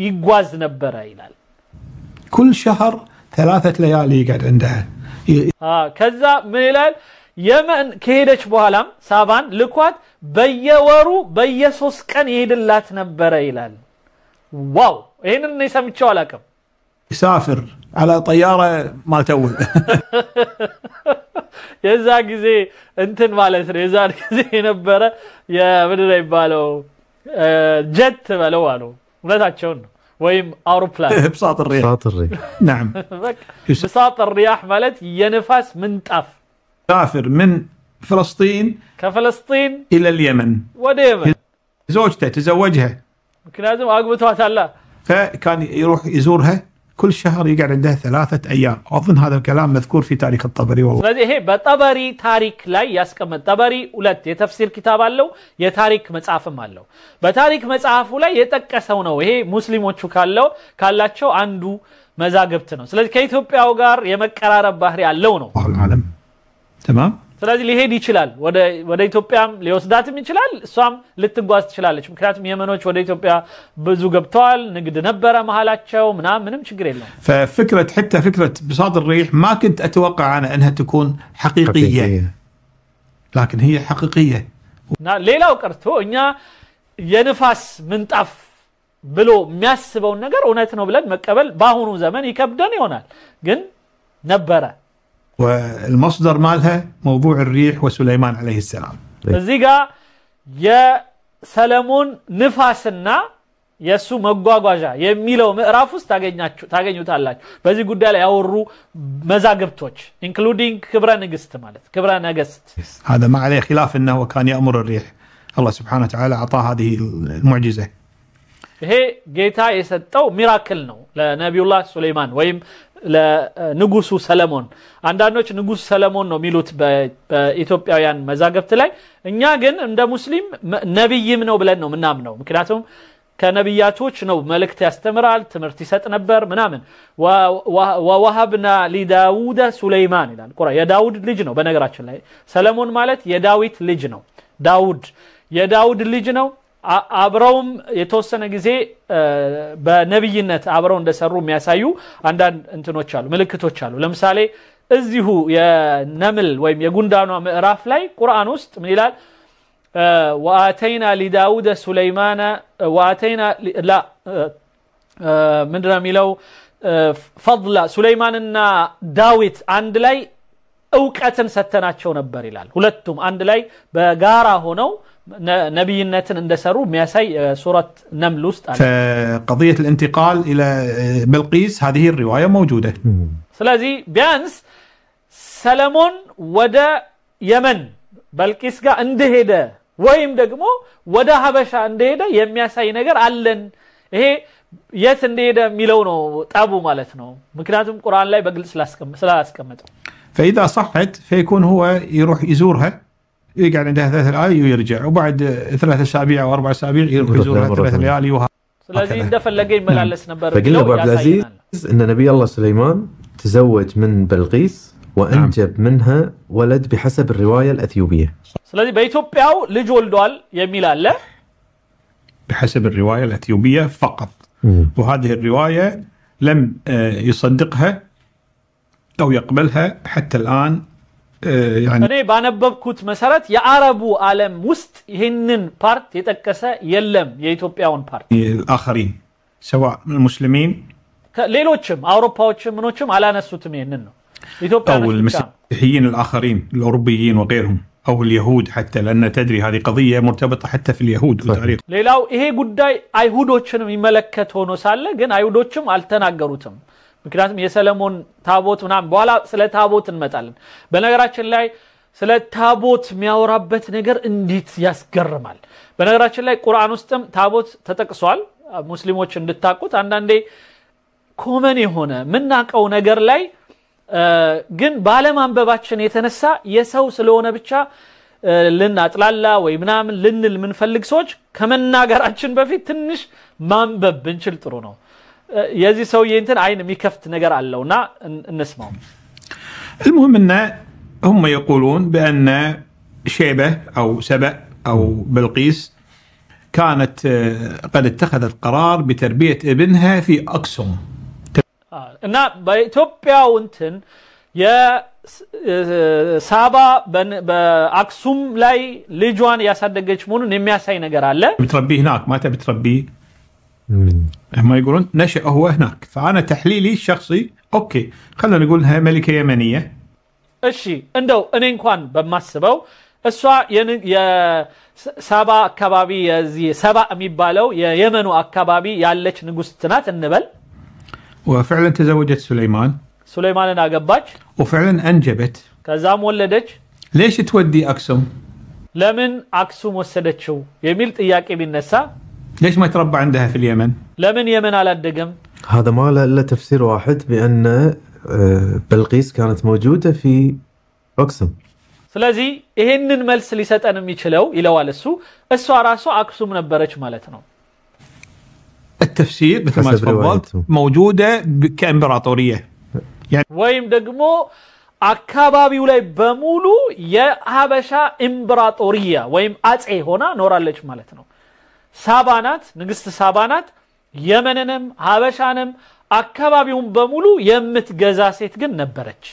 ይጓዝ ነበር ይላል كل شهر 3 ليالي يقعد عندها ከዛ ምን ይላል የመን ከሄደች በኋላም ሳባን ልኳት በየወሩ በየ3 ቀን ይሄድላት ነበር ይላል ዋው ይሄንን ነው ሰምቼው አላቀም يسافر على طيارة ما تول የዛ ጊዜ እንትን ማለት ነው የዛ ጊዜ የነበረ የምንድነው ይባለው ጀት ባለው አሉ ሁለታቸው ነው ወይም አውሮፕላን بساط الريح نعم بساط الرياح ማለት የንፋስ ምንጣፍ سافر من فلسطين كفلسطين إلى اليمن وده يمن زوجته تزوجها ምክንያቱም አግብቷታል فكان يروح يزورها كل شهر يقعد عندها 3 أيام أظن هذا الكلام مذكور في تاريخ الطبري والله ስለዚህ ይሄ በጠበሪ ታሪክ ላይ ያስቀመጥ ጠበሪ ሁለት የተፍሲር ኪታብ አለው የታሪክ መጽሐፍም አለው በታሪክ መጽሐፉ ላይ የጠቀሰው ነው ይሄ ሙስሊሞቹ ካላቸው አንዱ መዛግብት ነው ስለዚህ ከኢትዮጵያው ጋር የመቀራረብ ባህሪ ያለው ነው ዓለም تمام ስለዚህ ሊሄድ ይችላል ወደ ኢትዮጵያም ሊወስዳትም ይችላል እሷም ልትጓዝ ትችላለች ምክንያቱም የመኖች ወደ ኢትዮጵያ ብዙ ገብተዋል ንግድ ነበረ መሐላቸው ምንም ችግር የለም ففكرة حتى فكرة بساط الريح ما كنت أتوقع أنا أنها تكون حقيقية لكن هي حقيقية ሌላው ቀርቶ እኛ የንፋስ ምንጣፍ ብሎ የሚያስበው ነገር እውነት ነው ብለን መቀበል ባሁኑ ዘመን ይከብደን ይሆናል ግን ነበረ والمصدر مالها موضوع الريح وسليمان عليه السلام እዚህ ጋር የሰለሞን ንፋስና የሱ መጓጓዣ የሚለው ምዕራፍ ውስጥ ታገኙታላችሁ በዚህ ጉዳይ ላይ ያወሩ መዛግብቶች including ክብረ ንግስት ማለት ክብረ ነገስት هذا ما عليه خلاف انه كان يأمر الريح الله سبحانه وتعالى اعطاه هذه المعجزه ይሄ ጌታ የሰጠው ሚራክል ነው ለነብዩላህ ሱለይማን ወይም ለንጉሱ ሰለሞን አንዳንዶች ንጉስ ሰለሞን ነው የሚሉት በኢትዮጵያውያን መዛግብት ላይ እኛ ግን እንደ ሙስሊም ነብይም ነው ብለን ነው ምናምነው ምክንያቱም ከነብያቶች ነው መልእክት ያስተምራል ትምህርት ይሰጥ ነበር ምናምን ወወሃብና ለዳውድ ሱለይማን ይላል ቁርአን የዳውድ ልጅ ነው በነገራችን ላይ ሰለሞን ማለት የዳዊት ልጅ ነው ዳውድ የዳውድ ልጅ ነው አብረውም የተወሰነ ጊዜ በነብይነት አብረው እንደሰሩ የሚያሳዩ አንዳንድ እንትኖች አሉ ምልክቶች አሉ ለምሳሌ እዚሁ የነምል ወይም የጉንዳኗ ምዕራፍ ላይ ቁርአን ውስጥ ምን ይላል وآتينا لداود سليمان وآتينا لا ምንድነው የሚለው فضل سليمانና ዳዊት አንድ ላይ እውቀትን ሰተናቸው ነበር ይላል ሁለቱም አንድ ላይ በጋራ ሆነው ነብይነትን እንደሰሩ የሚያሳይ ሱረት ነምል ውስጥ አለ فقضيه الانتقال الى بلقيس هذه الروايه موجوده ስለዚህ ቢያንስ ሰለሞን ወደ የመን በልቂስ ጋር እንደሄደ ወይም ደግሞ ወደ ሀበሻ እንደሄደ የሚያሳይ ነገር አለን ይሄ የት እንደሄደ የሚለው ነው ጣቡ ማለት ነው ምክንያቱም ቁርአን ላይ በግልጽ ስላስቀመጠው فاذا صحت فيكون هو يروح يزورها يقعد عندها 3 ليالي ويرجع وبعد 3 اسابيع او 4 اسابيع يروح يزورها 3 ليالي ስለዚህ እንደፈለገ ይመላለስ ነበር فقال ابو عبد العزيز ان نبي الله سليمان تزوج من بلقيس وانجب منها ولد بحسب الروايه الاثيوبيه ስለዚህ በኢትዮጵያው ልጅ ወልዷል የሚል አለ بحسب الروايه الاثيوبيه فقط وهذه الروايه لم يصدقها او يقبلها حتى الان يعني እኔ ባነበብኩት መሰረት የአረቡ ዓለም ውስጥ ይሄንን ፓርት የተከሰ የለም የኢትዮጵያውን ፓርት الاخرين سواء المسلمين ሌሎችም አውሮፓዎችም ምኖችም አላነሱትም ይሄንን ነው او المسيحيين الاخرين الاوروبيين وغيرهم او اليهود حتى لان تدري هذه قضيه مرتبطه حتى في اليهود وتاريخ ሌላው ይሄ ጉዳይ አይሁዶችንም ይመለከት ሆኖ ሳለ ግን አይሁዶችም አልተናገሩትም ምክንያቱም የሰለሞን ታቦት ምናም በኋላ ስለ ታቦት እንመጣለን በነገራችን ላይ ስለ ታቦት የሚያወራበት ነገር እንዴት ያስገርማል በነገራችን ላይ ቁርአን ውስጥም ታቦት ተጠቅሷል ሙስሊሞች እንድታቁት አንዳንዴ ኮመን የሆነ ምናቀው ነገር ላይ ግን ባለማንበባችን የተነሳ የሰው ስለሆነ ብቻ ልናጥላላ ወይ ምናምን ልንል ምንፈልግ ሰዎች ከመናገራችን በፊት ትንሽ ማንበብ ብንችል ጥሩ ነው የዚህ ሰው የእንትን አይን የሚከፍት ነገር አለውና እንስማው المهم ان هم يقولون بان شيبه او سبأ او بلقيس كانت قد اتخذت قرار بتربيه ابنها في اكسوم እና በኢትዮጵያው እንትን የሳባ በአክሱም ላይ ልጇን ያሳደገች መሆኑን የሚያሳይ ነገር አለ بتربيه هناك ما تبي تربيه هم يقولون نشأ هو هناك فانا تحليلي الشخصي اوكي خلينا نقول انها ملكه يمنيه እሺ እንደው እኔ እንኳን በማስበው እሷ የሳባ አካባቢ የዚህ ሰባ የሚባለው የየመኑ አካባቢ ያለች ንጉስት ናት እንበል وفعلا تزوجت سليمان አገባች وفعلا انجبت ከዛም ወለደች ليش تودي اكسوم ለምን አክሱም ወሰደችው የሚል ጥያቄ ቢነሳ ليش ما تربى عندها في اليمن لمن يمن አላደገም هذا ما له الا تفسير واحد بان بلقيس كانت موجوده في اكسوم ስለዚህ ይሄንን መልስ ሊሰጠን የሚችለው ይለዋል እሷ ራሷ አክሱም ነበረች ማለት ነው التفسير مثل ما تفضلت موجوده كامبراطوريه يعني ወይም ደግሞ አካባቢው ላይ በሙሉ የሀበሻ ኢምብራጦሪያ ወይም አጼ ሆና ኖራለች ማለት ነው ሳባናት ንግስት ሳባናት የመንንም ሀበሻንም አካባቢውን በሙሉ የምትገዛ ሴት ግን ነበረች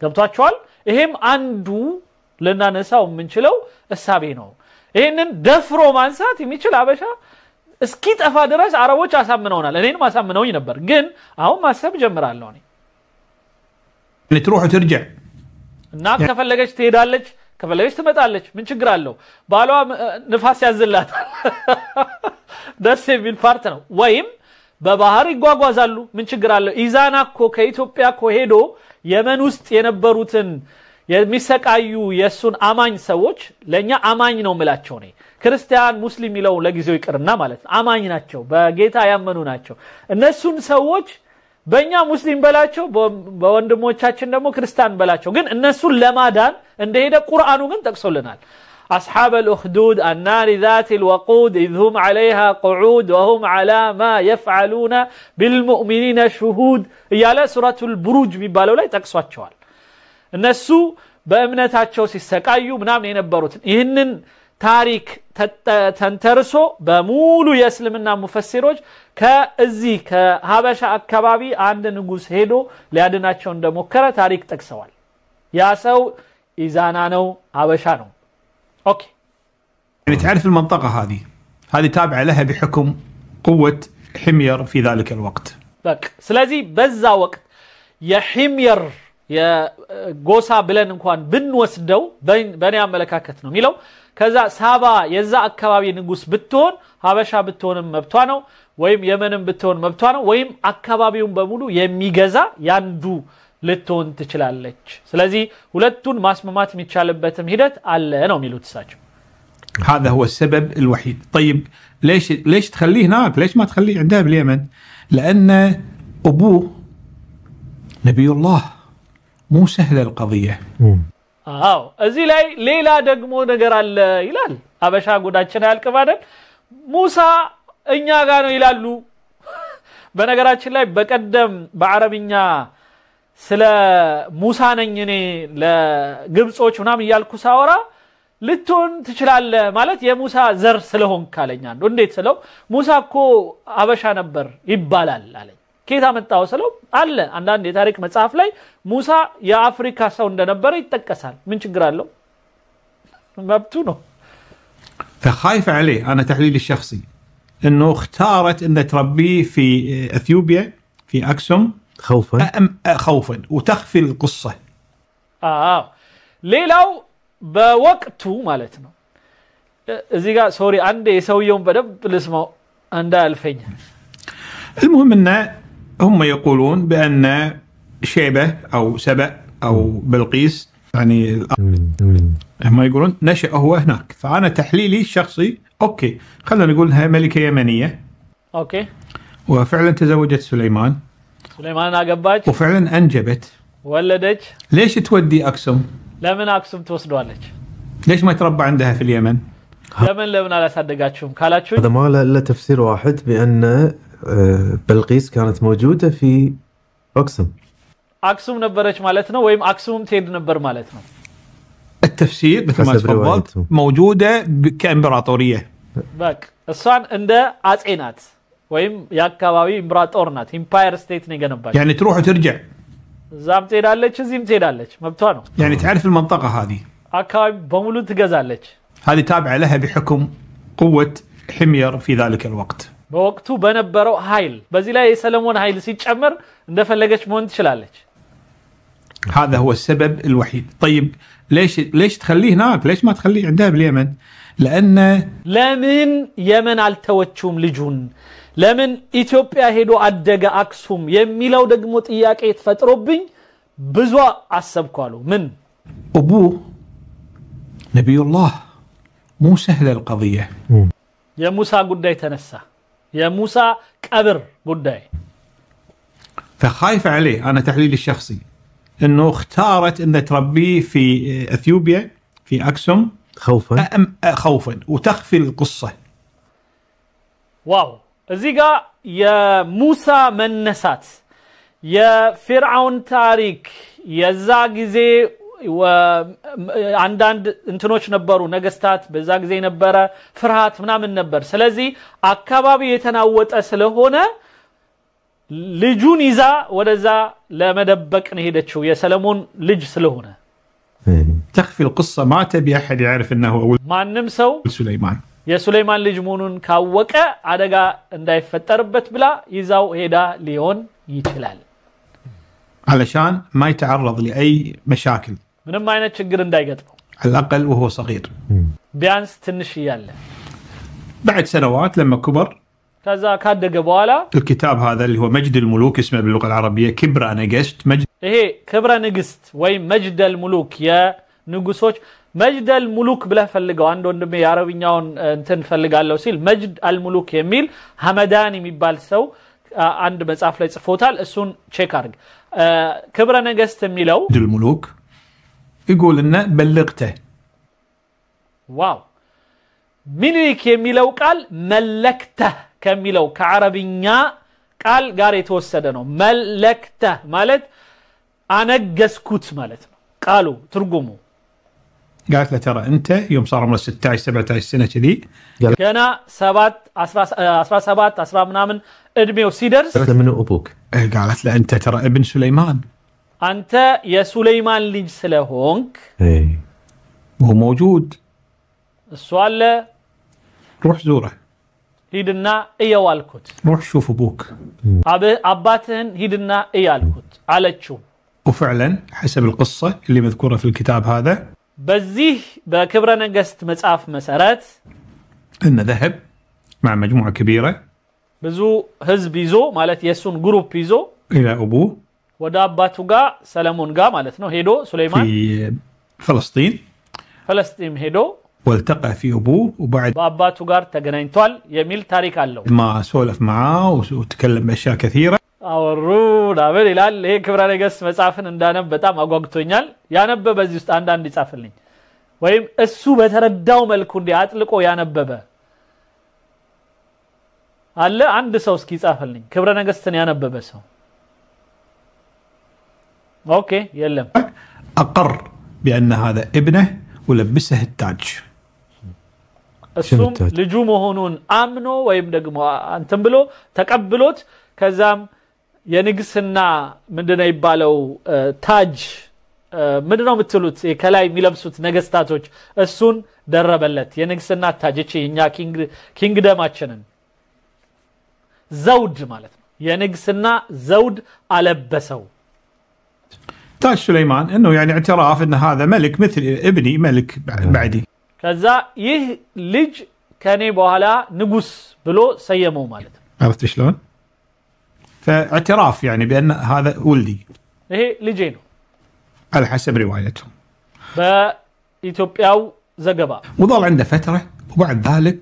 ገብቷቸዋል ይሄም አንዱ ለናነሳው የምንችለው እሳቤ ነው ይሄንን ደፍሮ ማንሳት የሚችል ሀበሻ እስኪ ጠፋ ድረስ አረቦች አሳምነውናል እኔን ማሳምነውኝ ነበር ግን አሁን ማሰብ ጀምራለሁ እኔ ትሮح وترجع እና ከፈለገች ትሄዳለች ከፈለገች ትመጣለች ምን ችግር አለው ባሏ ንፋስ ያዝላታል ደስ የሚል ፓርት ነው ወይም በባህር ይጓጓዛሉ ምን ችግር አለው ኢዛናኮ ከኢትዮጵያ ሄዶ የመን ውስጥ የነበሩትን የሚሰቃዩ የሱን አማኝ ሰዎች ለኛ አማኝ ነው ምላቸው ነው ክርስቲያን ሙስሊም ይለው ለጊዜው ይቅርና ማለት አማኝ ናቸው በጌታ ያመኑ ናቸው እነሱን ሰዎች በእኛ ሙስሊም በላቸው በወንድሞቻችን ደግሞ ክርስቲያን በላቸው ግን እነሱን ለማዳን እንደሄደ ቁርአኑ ግን ጠቅሶልናል أصحاب الأخدود النار ذات الوقود إذ هم عليها قعود وهم على ما يفعلون بالمؤمنين شهود يالا سورة البروج بيبالو لا تقصواتشوال እነሱ በእምነታቸው ሲሰቃዩ ምናምን የነበሩት ይህንን ታሪክ ተንተርሶ በሙሉ የእስልምና ሙፈሲሮች ከዚህ ከሀበሻ አካባቢ አንድ ንጉስ ሄዶ ሊያድናቸው እንደሞከረ ታሪክ ጠቅሰዋል ያ ሰው ኢዛና ነው ሀበሻ ነው اوكي يعني تعرف المنطقه هذه تابعه لها بحكم قوه حمير في ذلك الوقت بك ስለዚህ በዛ ወቅት የሂምየር የጎሳ ብለን እንኳን ብንወስደው በእኔ አመለካከት ነው የሚለው ከዛ ሳባ የዛ አካባቢ ንጉስ ብትሆን ሀበሻ ብትሆንም መብቷ ነው ወይም የመንም ብትሆን መብቷ ነው ወይም አካባቢውን በሙሉ የሚገዛ ያንዱ ልትሆን ትችላለች ስለዚህ ሁለቱን ማስማማት የሚቻልበትም ሂደት አለ ነው የሚሉት እሳቸው هذا هو السبب الوحيد طيب ليش تخليه هناك ليش ما تخليه عندها باليمن لأن أبوه نبي الله مو سهلة القضية እዚህ ላይ ሌላ ደግሞ ነገር አለ ይላል አበሻ ጉዳችን ያልከም አይደል ሙሳ እኛ ጋር ነው ይላሉ በነገራችን ላይ በቀደም በአረብኛ ስለ ሙሳ ነኝ እኔ ለግብጾች ምናምን ያልኩ ሳወራ ልትሆን ትችላለህ ማለት የሙሳ ዘር ስለሆንክ ካለኛ ነው እንዴት ስለው ሙሳ እኮ አበሻ ነበር ይባላል አለኝ ከታ መጣው ስለው አለ አንዳንድ የታሪክ መጽሐፍ ላይ ሙሳ የአፍሪካ ሰው እንደነበረ ይተከሳል ምን ችግር አለው መብቱ ነው فخايف عليه انا تحليلي الشخصي انه اختارت ان تربيه في اثيوبيا في اكسوم خوفا وتخفي القصه ሌላው በወቅቱ ማለት ነው እዚህ ጋር ሶሪ አንዴ የሰውየውን በደብ ልስማው አንዳ አልፈኛ المهم ان هم يقولون بان شيبه او سبأ او بلقيس يعني هم يقولون نشأ هو هناك فانا تحليلي الشخصي اوكي خلينا نقول انها ملكه يمنيه اوكي وفعلا تزوجت سليمان አገባች وفعلا انجبت ولدت ليش تودي اكسوم ለምን አክሱም ትወስዷለች ليش ما تربى عندها في اليمن ለምን አላሳደጋችሁም ካላችሁ هذا ما له تفسير واحد بان بلقيس كانت موجوده في اكسوم ነበረች ማለት ነው ወይም አክሱም ትሄድ ነበር ማለት ነው التفسير مثل ما تفضلت موجوده كامبراطوريه በቃ እሷን እንደ አጼናት ወይም ያካባቢ ኢምፕራጦር ናት ኢምፓየር ስቴት ነው ገነባች يعني تروح وترجع ዛም ትሄዳለች እዚህም ትሄዳለች መብቷ ነው يعني تعرف المنطقه هذه አካባቢ በሙሉ ትገዛለች هذه تابعه لها بحكم قوه حمير في ذلك الوقت በወቅቱ በነበረው ኃይል በዚህ ላይ የሰለሞን ኃይል ሲጨመር እንደፈለገች መሆን ትችላለች هذا هو السبب الوحيد طيب ليش تخليه هناك ليش ما تخليه عندها باليمن لان ለምን የመን አልተወቹም ልጁን ለምን ኢትዮጵያ ሄዶ አደገ አክሱም የሚለው ደግሞ ጥያቄ ተፈጥሮብኝ ብዙ አሰብኳሉ ምን ابوه نبي الله مو سهله القضيه የሙሳ ጉዳይ ተነሳ የሙሳ ቀብር ጉዳይ فخايف عليه انا تحليلي الشخصي انه اختارت ان تربيه في اثيوبيا في اكسوم خوفا وتخفي القصه واو እዚህ ጋር የሙሳ መነሳት የፍርዓውን ታሪክ የዛ ጊዜ አንዳንድ እንትኖች ነበሩ ነገስታት በዛ ጊዜ ነበረ ፍርሃት ምናምን ነበር ስለዚህ አካባቢ የተናወጠ ስለሆነ ልጁን ይዛ ወደዛ ለመደበቅ ነው ሄደችው የሰለሞን ልጅ ስለሆነ تخفي القصه ما تبي احد يعرف انه ማንም ሰው سليمان የሱሌማን ልጅ መሆኑን ካወቀ አደጋ እንዳይፈጠርበት ብላ ይዛው ሄዳ ሊሆን ይችላል علشان ما يتعرض لاي مشاكل ምንም አይነት ችግር እንዳይገጥመው على الاقل وهو صغير ቢያንስ ትንሽ ይያለ بعد سنوات لما كبر ከዛ ካደገ በኋላ الكتاب هذا اللي هو مجد الملوك اسمه باللغه العربيه كبرى نجست مجد ይሄ ክብረ ንግስት ወይ መጅድ الملوك የንጉሶች مجد الملوك بلا ፈልገው አንድ ወንድሜ የአረብኛውን እንትን ፈልጋለሁ ሲል مجد الملوك የሚል ሐመዳኒ የሚባል ሰው አንድ መጽሐፍ ላይ ጽፎታል እሱን ቼክ አድርግ ክብረ ነገስት የሚለው الملوك يقول لنا بلغته واو ሚኒክ የሚለው ቃል መለክተ ከሚለው ከአረብኛ ቃል ጋር የተወሰደ ነው መለክተ ማለት አነገስኩት ማለት ነው ቃሉ ትርጉሙ قالت له ترى انت يوم صار عمره 16 17 سنه كذي ገና 7 17 10 ምናምን እድሜው ሲደርስ من ابوك قالت له انت ترى ابن سليمان አንተ የሱሌይማን ልጅ ስለሆንክ وهو موجود እሱ አለ روح زوره ሂድና እየዋልኩት روح شوف ابوك አባትህን ሂድና እያልኩት አለችው وفعلا حسب القصة اللي مذكورة في الكتاب هذا بزيه بكبر نجست مصحف مسارات إنه ذهب مع مجموعة كبيرة بزو حزب يزو مالت يسون جروب يزو إلى أبوه وداباتو غا سلمون غا مالتنا هيدو سليمان في فلسطين فلسطين هيدو والتقى في أبوه وبعد باباتو غار تغنينتوال يميل تاريخ الله ما سولف معاه وتكلم بأشياء كثيرة አወሩ ዳብል ይላል ይሄ ክብረ ነገስት መጽሐፍን እንዳነብ በጣም አጓግቶኛል ያነበበ እዚህ ውስጥ አንድ ይጻፍልኝ ወይም እሱ በተረዳው መልኩ እንዲያጥልቆ ያነበበ አለ አንድ ሰው እስኪ ይጻፍልኝ ክብረ ነገስትን ያነበበ ሰው ኦኬ የለም أقر بأن هذا ابنه ولبسه التاج እሱም ልጁ መሆኑን አምኖ ወይም ደግሞ አንተም ብሎ ተቀብሎት ከዛም የንግስና ምንድነው ይባለው ታጅ ምንድነው የምትሉት ከላይ የሚለብሱት ነገስታቶች እሱን ደረበለት የንግስና ታጅ እቺ እኛ ኪንግደማችንን ዘውድ ማለት ነው የንግስና ዘውድ አለበሰው تاج سليمان انه يعني اعتراف ان هذا ملك مثل ابني ملك بعدي ከዛ ይህ ልጅ ከኔ በኋላ ንጉስ ብሎ ሰየመው ማለት ነው عرفت شلون فاعتراف يعني بان هذا ولدي ይሄ ልጄ ነው على حسب روايتهم በኢትዮጵያው ዘገባ وظل عنده فتره وبعد ذلك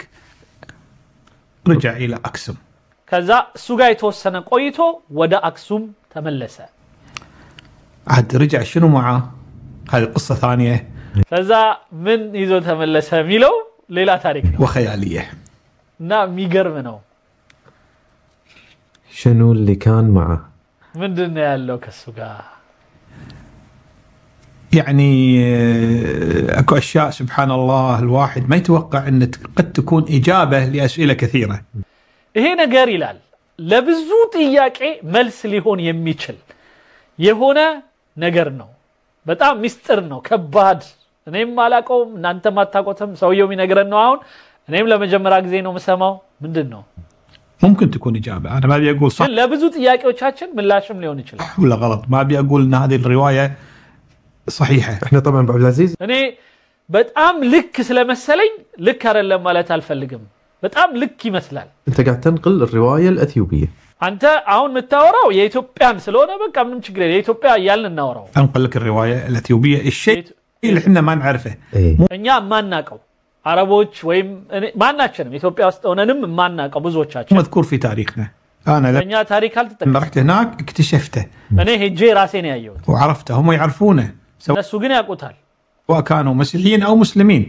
رجع الى اكسوم ከዛ እሱ ጋር የተወሰነ ቆይቶ ወደ አክሱም ተመለሰ عاد رجع شنو معه هذه قصه ثانيه ከዛ ምን ይዞ ተመለሰ ሚለው ሌላ ታሪክ ነው وخياليه እና የሚገርም ነው شنو اللي كان معه ምንድነው ያለው ከሱ ጋር يعني اكو اشياء سبحان الله الواحد ما يتوقع ان قد تكون اجابه لاسئله كثيره ይሄ ነገር ይላል ለብዙ ጥያቄ መልስ ሊሆን የሚችል የሆነ ነገር ነው በጣም ሚስጥር ነው ከባድ እኔም ማላቀውም እናንተም አታቆተም ሰውየው የሚነግረን ነው አሁን እኔም ለመጀመሪያ ጊዜ ነው መሰማው ምንድነው ممكن تكون اجابه انا ما ابي اقول صح ለብዙ ጥያቄዎቻችን ምላሽም ሊሆን ይችላል ولا غلط ما ابي اقول ان هذه الروايه صحيحه احنا طبعا ابو عبد العزيز እኔ በጣም ልክ ስለመሰለኝ ልክ አይደለም ማለት አልፈልግም በጣم ልክ ይመስላል انت قاعد تنقل الروايه الاثيوبيه አንተ አሁን መታወራው የኢትዮጵያን ስለሆነ በቃ ምንም ችግር የለም የኢትዮጵያ ያልን እናወራው انقل لك الروايه الاثيوبيه الشيء اللي احنا ما نعرفه እኛ ማናቀው አረቦች ወይም ማናችንም ኢትዮጵያ ውስጥ ሆነንም ማናቀው ብዙዎቻችን مذكور في تاريخنا انا እኛ ታሪክ አልተጠቀም لما رحت هناك اكتشفته እኔ ሄጄ ራሴ ነው ያየሁት وعرفته هم يعرفونه እነሱ ግን ያውቁታል سواء كانوا مسيحيين او مسلمين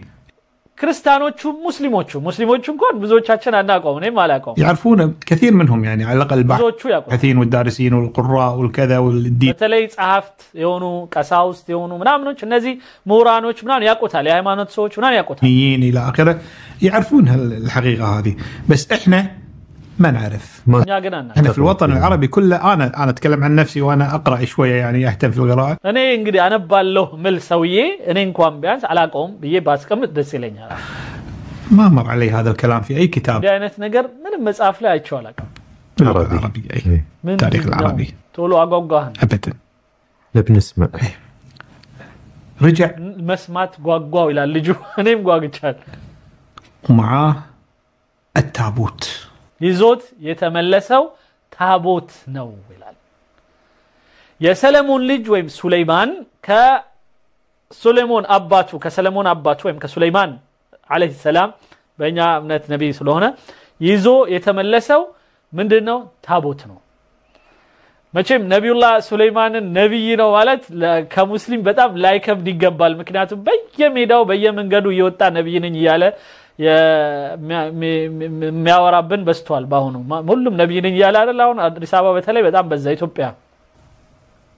ክርስቲያኖቹም ሙስሊሞቹ እንኳን ብዙዎቻችን አናቀው እኔም አላቀው يعرفون كثير منهم يعني على الاقل ብዙዎቹ ያውቁታል الباحثين والدارسين والقراء والكذا والدين በተለይ ጸሐፍት የሆኑ ቀሳውስት የሆኑ ምናምኖች እነዚህ ምሁራኖች ምናምን ያውቁታል የሃይማኖት ሰዎች ምናምን ያውቁታል الى اخره يعرفون الحقيقه هذه بس احنا ما نعرف እኛ ግን አናውቅም احنا في الوطن العربي كله انا اتكلم عن نفسي وانا اقرا شويه يعني اهتم في القراءه እኔ እንግዲህ አነባለሁ ምል ሰውዬ እኔ እንኳን ቢያንስ አላቀውም ብዬ ባስቀምጥ ደስ ይለኛል ما مر علي هذا الكلام في اي كتاب እንዲህ አይነት ነገር ምንም مصحف ላይ አይቼው አላቀም باللغه العربيه اي التاريخ العربي ቶሎ አጓጓህን ابدا بنسمع رجع መስማት ጓጓው ይላል ልጁ እኔም ጓግቻል ومعاه التابوت ይዞት የተመለሰው ታቦት ነው ይላል የሰለሞን ልጅ ወይም ሱለይማን ከሱለይማን አባቱ ወይም ከሱለይማን አለይሂ ሰላም በእኛ እምነት ነብይ ስለሆነ ይዞ የተመለሰው ምንድነው ታቦት ነው መቼም ነብዩላህ ሱለይማንን ነብይ ነው ማለት ከሙስሊም በጣም ላይከብድ ይገባል ምክንያቱም በየሜዳው በየመንገዱ እየወጣ ነብይ ነኝ ይያለ የሚያወራብን በስቷል ባሁኑ ሁሉም ነብይ ነኝ ይያለ አይደል አሁን አዲስ አበባ በተለይ በጣም በዛ ኢትዮጵያ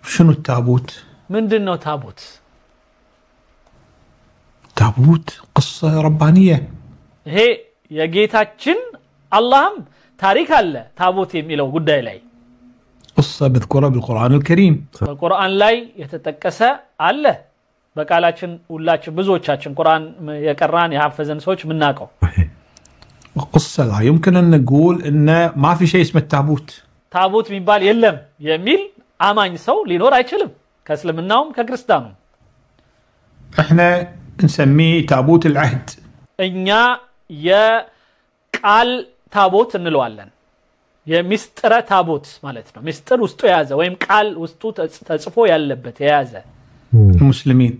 شنو التابوت ምንድነው ታቦት تابوت قصه ربانيه ይሄ የጌታችን አላህም ታሪክ አለ ታቦት የሚለው ጉዳይ ላይ قصه مذكوره بالقران الكريم በቁርአን ላይ የተጠቀሰ አለ በቃላችን ሁላችን ብዙዎቻችን ቁርአን የቀራን ያፈዘን ሰዎች ምናቀው قصه لا يمكن ان نقول ان ما في شيء اسمه التابوت ታቦት የሚባል የለም የሚል አማኝ ሰው ሊኖር አይችልም كاسلمناهم ككريستانهم احنا نسميه تابوت العهد إنيا يا قال تابوت نلوالن يا مستر تابوت مالتنا مستر وسطو يازا ويم قال وسطو تصفو يالبت يازا المسلمين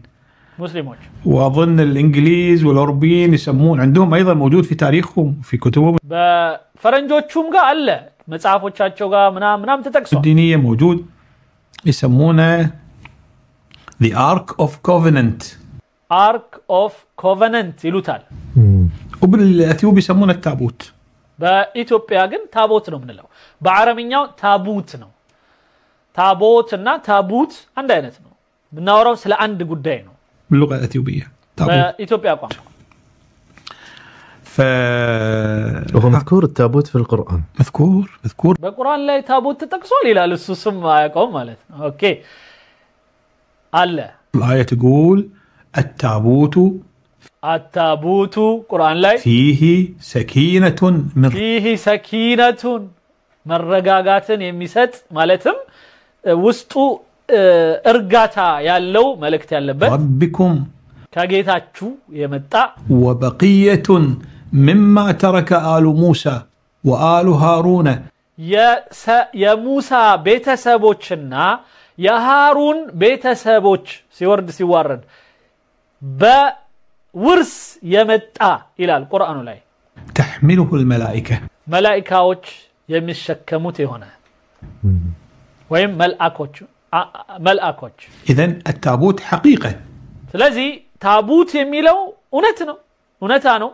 مسلمون واظن الانجليز والاوروبيين يسمون عندهم ايضا موجود في تاريخهم في كتبهم بفرنجوچوم غا አለ መጽሐፎቻቸው ጋር ምናም ተጠቅሷል الدينيه موجود يسمونه the ark of covenant ark of covenant ይሉታል وبالاثيوب يسمونه التابوت በኢትዮጵያ ግን ታቦት ነው ምንለው በአረብኛው ታቡት ነው ታቦትና ታቡት አንድ አይነት ነው ብናወራው ስለ አንድ ጉዳይ ነው باللغه الاثيوبيه تابوت بإثيوبيا ቋንቋ وهو مذكور التابوت في القرآن مذكور በቁርአን ላይ ታቦት ተጠቅሷል ይላል እሱ ስም አያውቀውም ማለት ነው ኦኬ አለ الآية تقول التابوت قرآن ላይ فيه سكينة فيه سكينة መረጋጋትን የሚሰጥ ማለትም ውስጡ እርጋታ ያለው መልእክት ያለበት ربكم ከጌታችሁ የመጣ وبقية مما ترك آل موسى وآل هارون የሙሳ ቤተሰቦችና የሃሩን ቤተሰቦች ሲወርድ ሲዋረድ በውርስ የመጣ ይላል ቁርአኑ ላይ تحمله الملائكة መላእክቶች የሚሸከሙት የሆነ ወይም መልአኮች إذن التابوت حقيقة ስለዚህ ታቡት የሚለው እውነታ ነው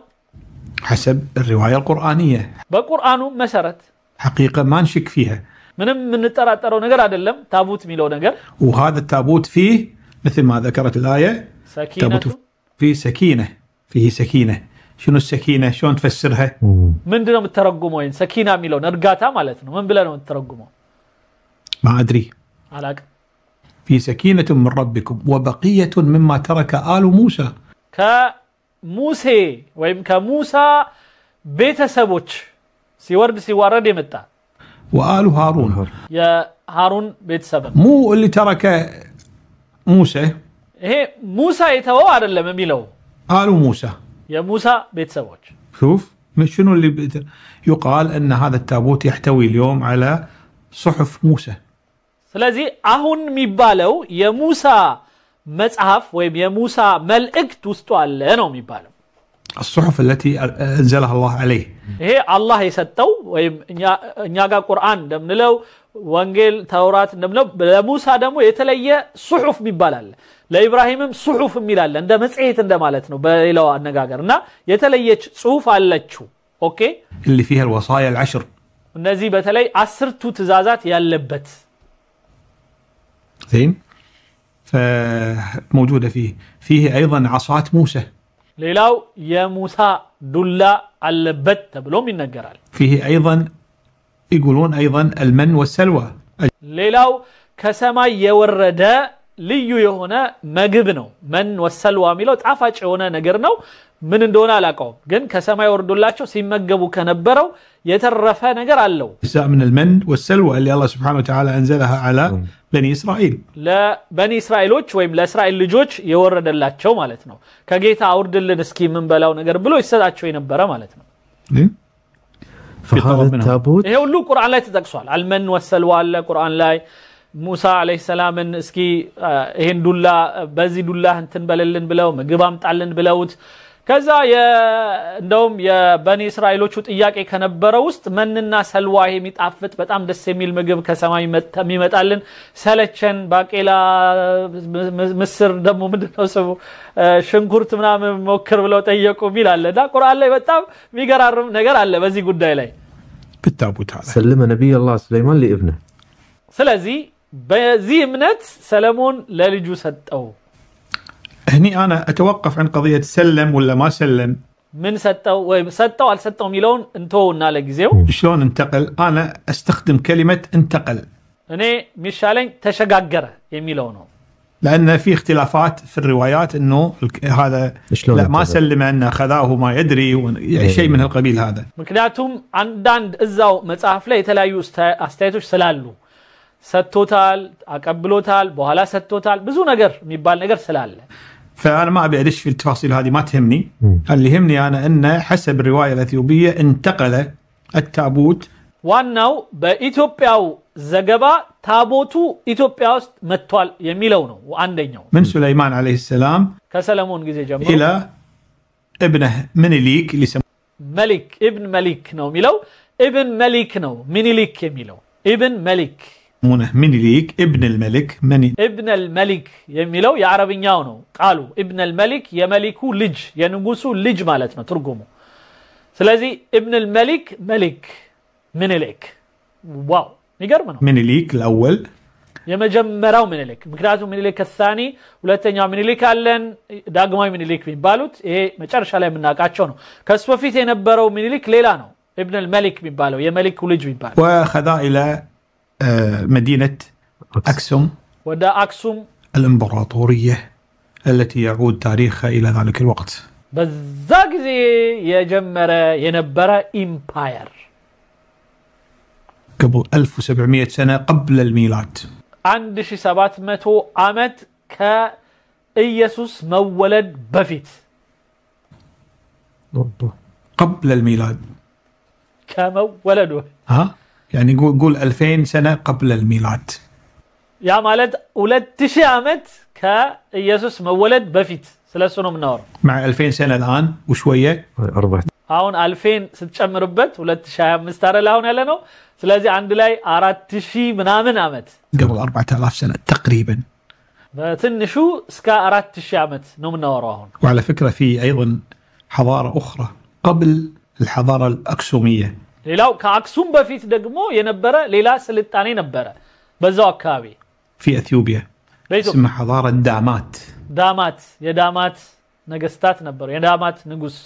حسب الرواية القرآنية በቁርአኑ መሰረት حقيقة ما نشك فيها ምንም እንጠራጠረው ነገር አይደለም ታቡት የሚለው ነገር وهذا التابوت فيه مثل ما ذكرت الآية سكينة فيه سكينة شنو السكينة شلون تفسرها ምንድነው የምትተረጉመው ወይን ሰኪና የሚለው እርጋታ ማለት ነው ምን ብለህ ነው የምትተረጉመው ما أدري አላቅ في سكينة من ربكم وبقية مما ترك آل موسى ከሙሴ ወይም ከሙሳ ቤተሰቦች ሲወርድ ሲዋረድ የመጣ وآل هارون يا هارون ቤተሰብ مو اللي ترك موسى ይሄ ሙሳ የተወው አይደለም የሚለው آل موسى የሙሳ ቤተሰቦች شوف شنو اللي يقال أن هذا التابوت يحتوي اليوم على صحف موسى ስለዚህ አሁን የሚባለው የሙሳ መጽሐፍ ወይም የሙሳ መልእክት ውስጥ አለ ነው የሚባለው الصحف التي أنزلها الله عليه ይሄ አላህ የሰጠው ወይም እኛ ጋር ቁርአን እንደምንለው ወንጌል ተውራት እንደምንለው ለሙሳ ደግሞ የተለየ ሱሑፍ ይባላል ለኢብራሂምም ሱሑፍ ይላል እንደ መጽሔት እንደማለት ነው በሌላው አነጋገርና የተለየች ጽሑፍ አለችው ኦኬ اللي فيها الوصايا العشر እነዚህ በተለይ 10ቱ ትእዛዛት ያለበት زين فموجودة فيه أيضا عصات موسى ሌላው የሙሳ ዱላ አለበት ተብሎም ይነገራል فيه أيضا يقولون أيضا المن والسلوى ሌላው ከሰማይ የወረደ ልዩ የሆነ ምግብ ነው መን ወሰልዋ የሚለው ጣፋጭ የሆነ ነገር ነው ምን እንደሆነ አላውቀውም ግን ከሰማይ ወርዶላቸው ሲመገቡ ከነበረው የተረፈ ነገር አለው جزء من المن والسلوى اللي الله سبحانه وتعالى أنزلها على بني إسرائيل ለበኒ እስራኤሎች ወይም ለእስራኤል ልጆች የወረደላቸው ማለት ነው ከጌታ አውርድልን እስኪ ምን በላው ነገር ብሎ ይሰጣቸው የነበረ ማለት ነው فهذا التابوت ይሄ ሁሉ ቁርአን ላይ ተጠቅሷል አልመን ወሰልዋ አለ ቁርአን ላይ ሙሳ አለይሂ ሰላምን እስኪ ይሄን ዱላ በዚህ ዱላ እንትን በለልን ብለው ምግብ አምጣልን ብለውት ከዛ እንደውም የበኒ እስራኤሎቹ ጥያቄ ከነበረው ውስጥ መንና ሰልዋ የሚጣፍጥ በጣም ደስ የሚል ምግብ ከሰማይ የሚመጣልን ሰለቸን ባቄላ ምስር ደግሞ ምንድነው ሰው ሽንኩርት ምናምን ሞክር ብለው ጠየቁ ይላልና ቁርአን ላይ በጣም የሚገራርም ነገር አለ በዚህ ጉዳይ ላይ بالتابوت هذا سلم نبي الله سليمان لابنه ስለዚህ በዚህ እምነት ሰለሞን ለልጁ ሰጠው هني أنا أتوقف عن قضية سلم ولا ما سلم من سطو سطو على سطو ميلون انتونا لغزيو شلون انتقل انا استخدم كلمة انتقل እኔ ሚሻለኝ ተሸጋገረ የሚለው ነው لأن في اختلافات في الروايات انه هذا لا ما سلم انه خذاه ما يدري شيء من القبيل هذا ምክንያቱም አንዳንድ እዛው መጽሐፍ ላይ የተለያዩ አስተያየቶች ስላሉ ሰጥቶታል አቀብሎታል በኋላ ሰጥቶታል ብዙ ነገር የሚባል ነገር ስላለ فأنا ما أبي أدش في التفاصيل هذه ما تهمني اللي يهمني أنا أن حسب الرواية الأثيوبية انتقل التابوت ዋናው በኢትዮጵያው ዘገባ ታቦቱ ኢትዮጵያ ውስጥ መጥቷል የሚለው ነው አንደኛው من سليمان عليه السلام ከሰለሞን ጊዜ ጀምሮ إلى ابنه منيليك اللي ملك ابن ملك ነው የሚለው ابن ملك ነው ሚኒሊክ የሚለው ابن ملك منيليك ابن الملك ابن الملك የሚለው የአረብኛው ነው ቃሉ ابن الملك የመሊኩ ልጅ የንጉሱ ልጅ ማለት ነው ትርጉሙ ስለዚህ ابن الملك ملك منيليك واو ይገርም ነው منيليك الأول የመጀመሪያው منيليك ምክንያቱም منيليك الثاني ሁለተኛው منيليك አለን ዳግማዊ منيليك የሚባሉት ይሄ መጨረሻ ላይ የምናውቃቸው ነው ከሱ በፊት የነበረው منيليك ሌላ ነው ابن الملك የሚባለው የመሊኩ ልጅ የሚባለው وخذا إلى مدينة أكسوم ودا أكسوم الإمبراطورية التي يعود تاريخها إلى ذلك الوقت بزاغزي يجمر ينبر إمباير قبل 1700 سنة قبل الميلاد عند 700 عامت كإيسوس مولد بفيت قبل الميلاد كما ولده ها يعني قول 2000 سنة قبل الميلاد يا مالد ولد 1000 عامت كإيسوس مولد بفيت سلسونه منور مع 2000 سنة الآن وشوية 4 አሁን 2000 ስትጨምርበት 2025 አረ ላሁን ያለ ነው ስለዚህ አንድ ላይ 4000 ምናምን አመት قبل 4000 سنة تقريبا በትንሹ እስከ 4000 አመት ነው ምናወራው አሁን وعلى فكرة في أيضا حضارة أخرى قبل الحضارة الأكسومية ሌላው ከአክሱም በፊት ደግሞ የነበረ ሌላ ስልጣኔ ነበረ በዛው አካባቢ في أثيوبيا اسمها حضارة دامات የዳማት ነገስታት ነበሩ የዳማት ንጉስ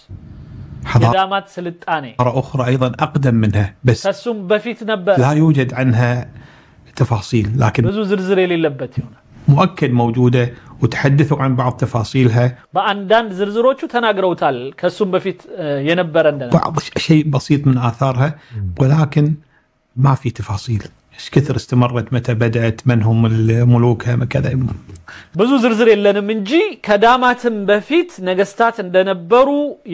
የዳማት ስልጣኔ أخرى أيضا أقدم منها بس ከሱም በፊት ነበር لا يوجد عنها تفاصيل لكن ብዙ ዝርዝር የሌለበት ይሆናል مؤكد موجودة وتحدثوا عن بعض تفاصيلها በአንዳንድ ዝርዝሮቹ ተናግረውታል ከሱም በፊት የነበረ እንደነ بعض شيء بسيط من آثارها ولكن ما في تفاصيل ايش كثر استمرت متى بدأت من هم ملوكها كذا ብዙ ዝርዝር የለንም እንጂ ከዳማትም በፊት ነገስታት እንደነበሩ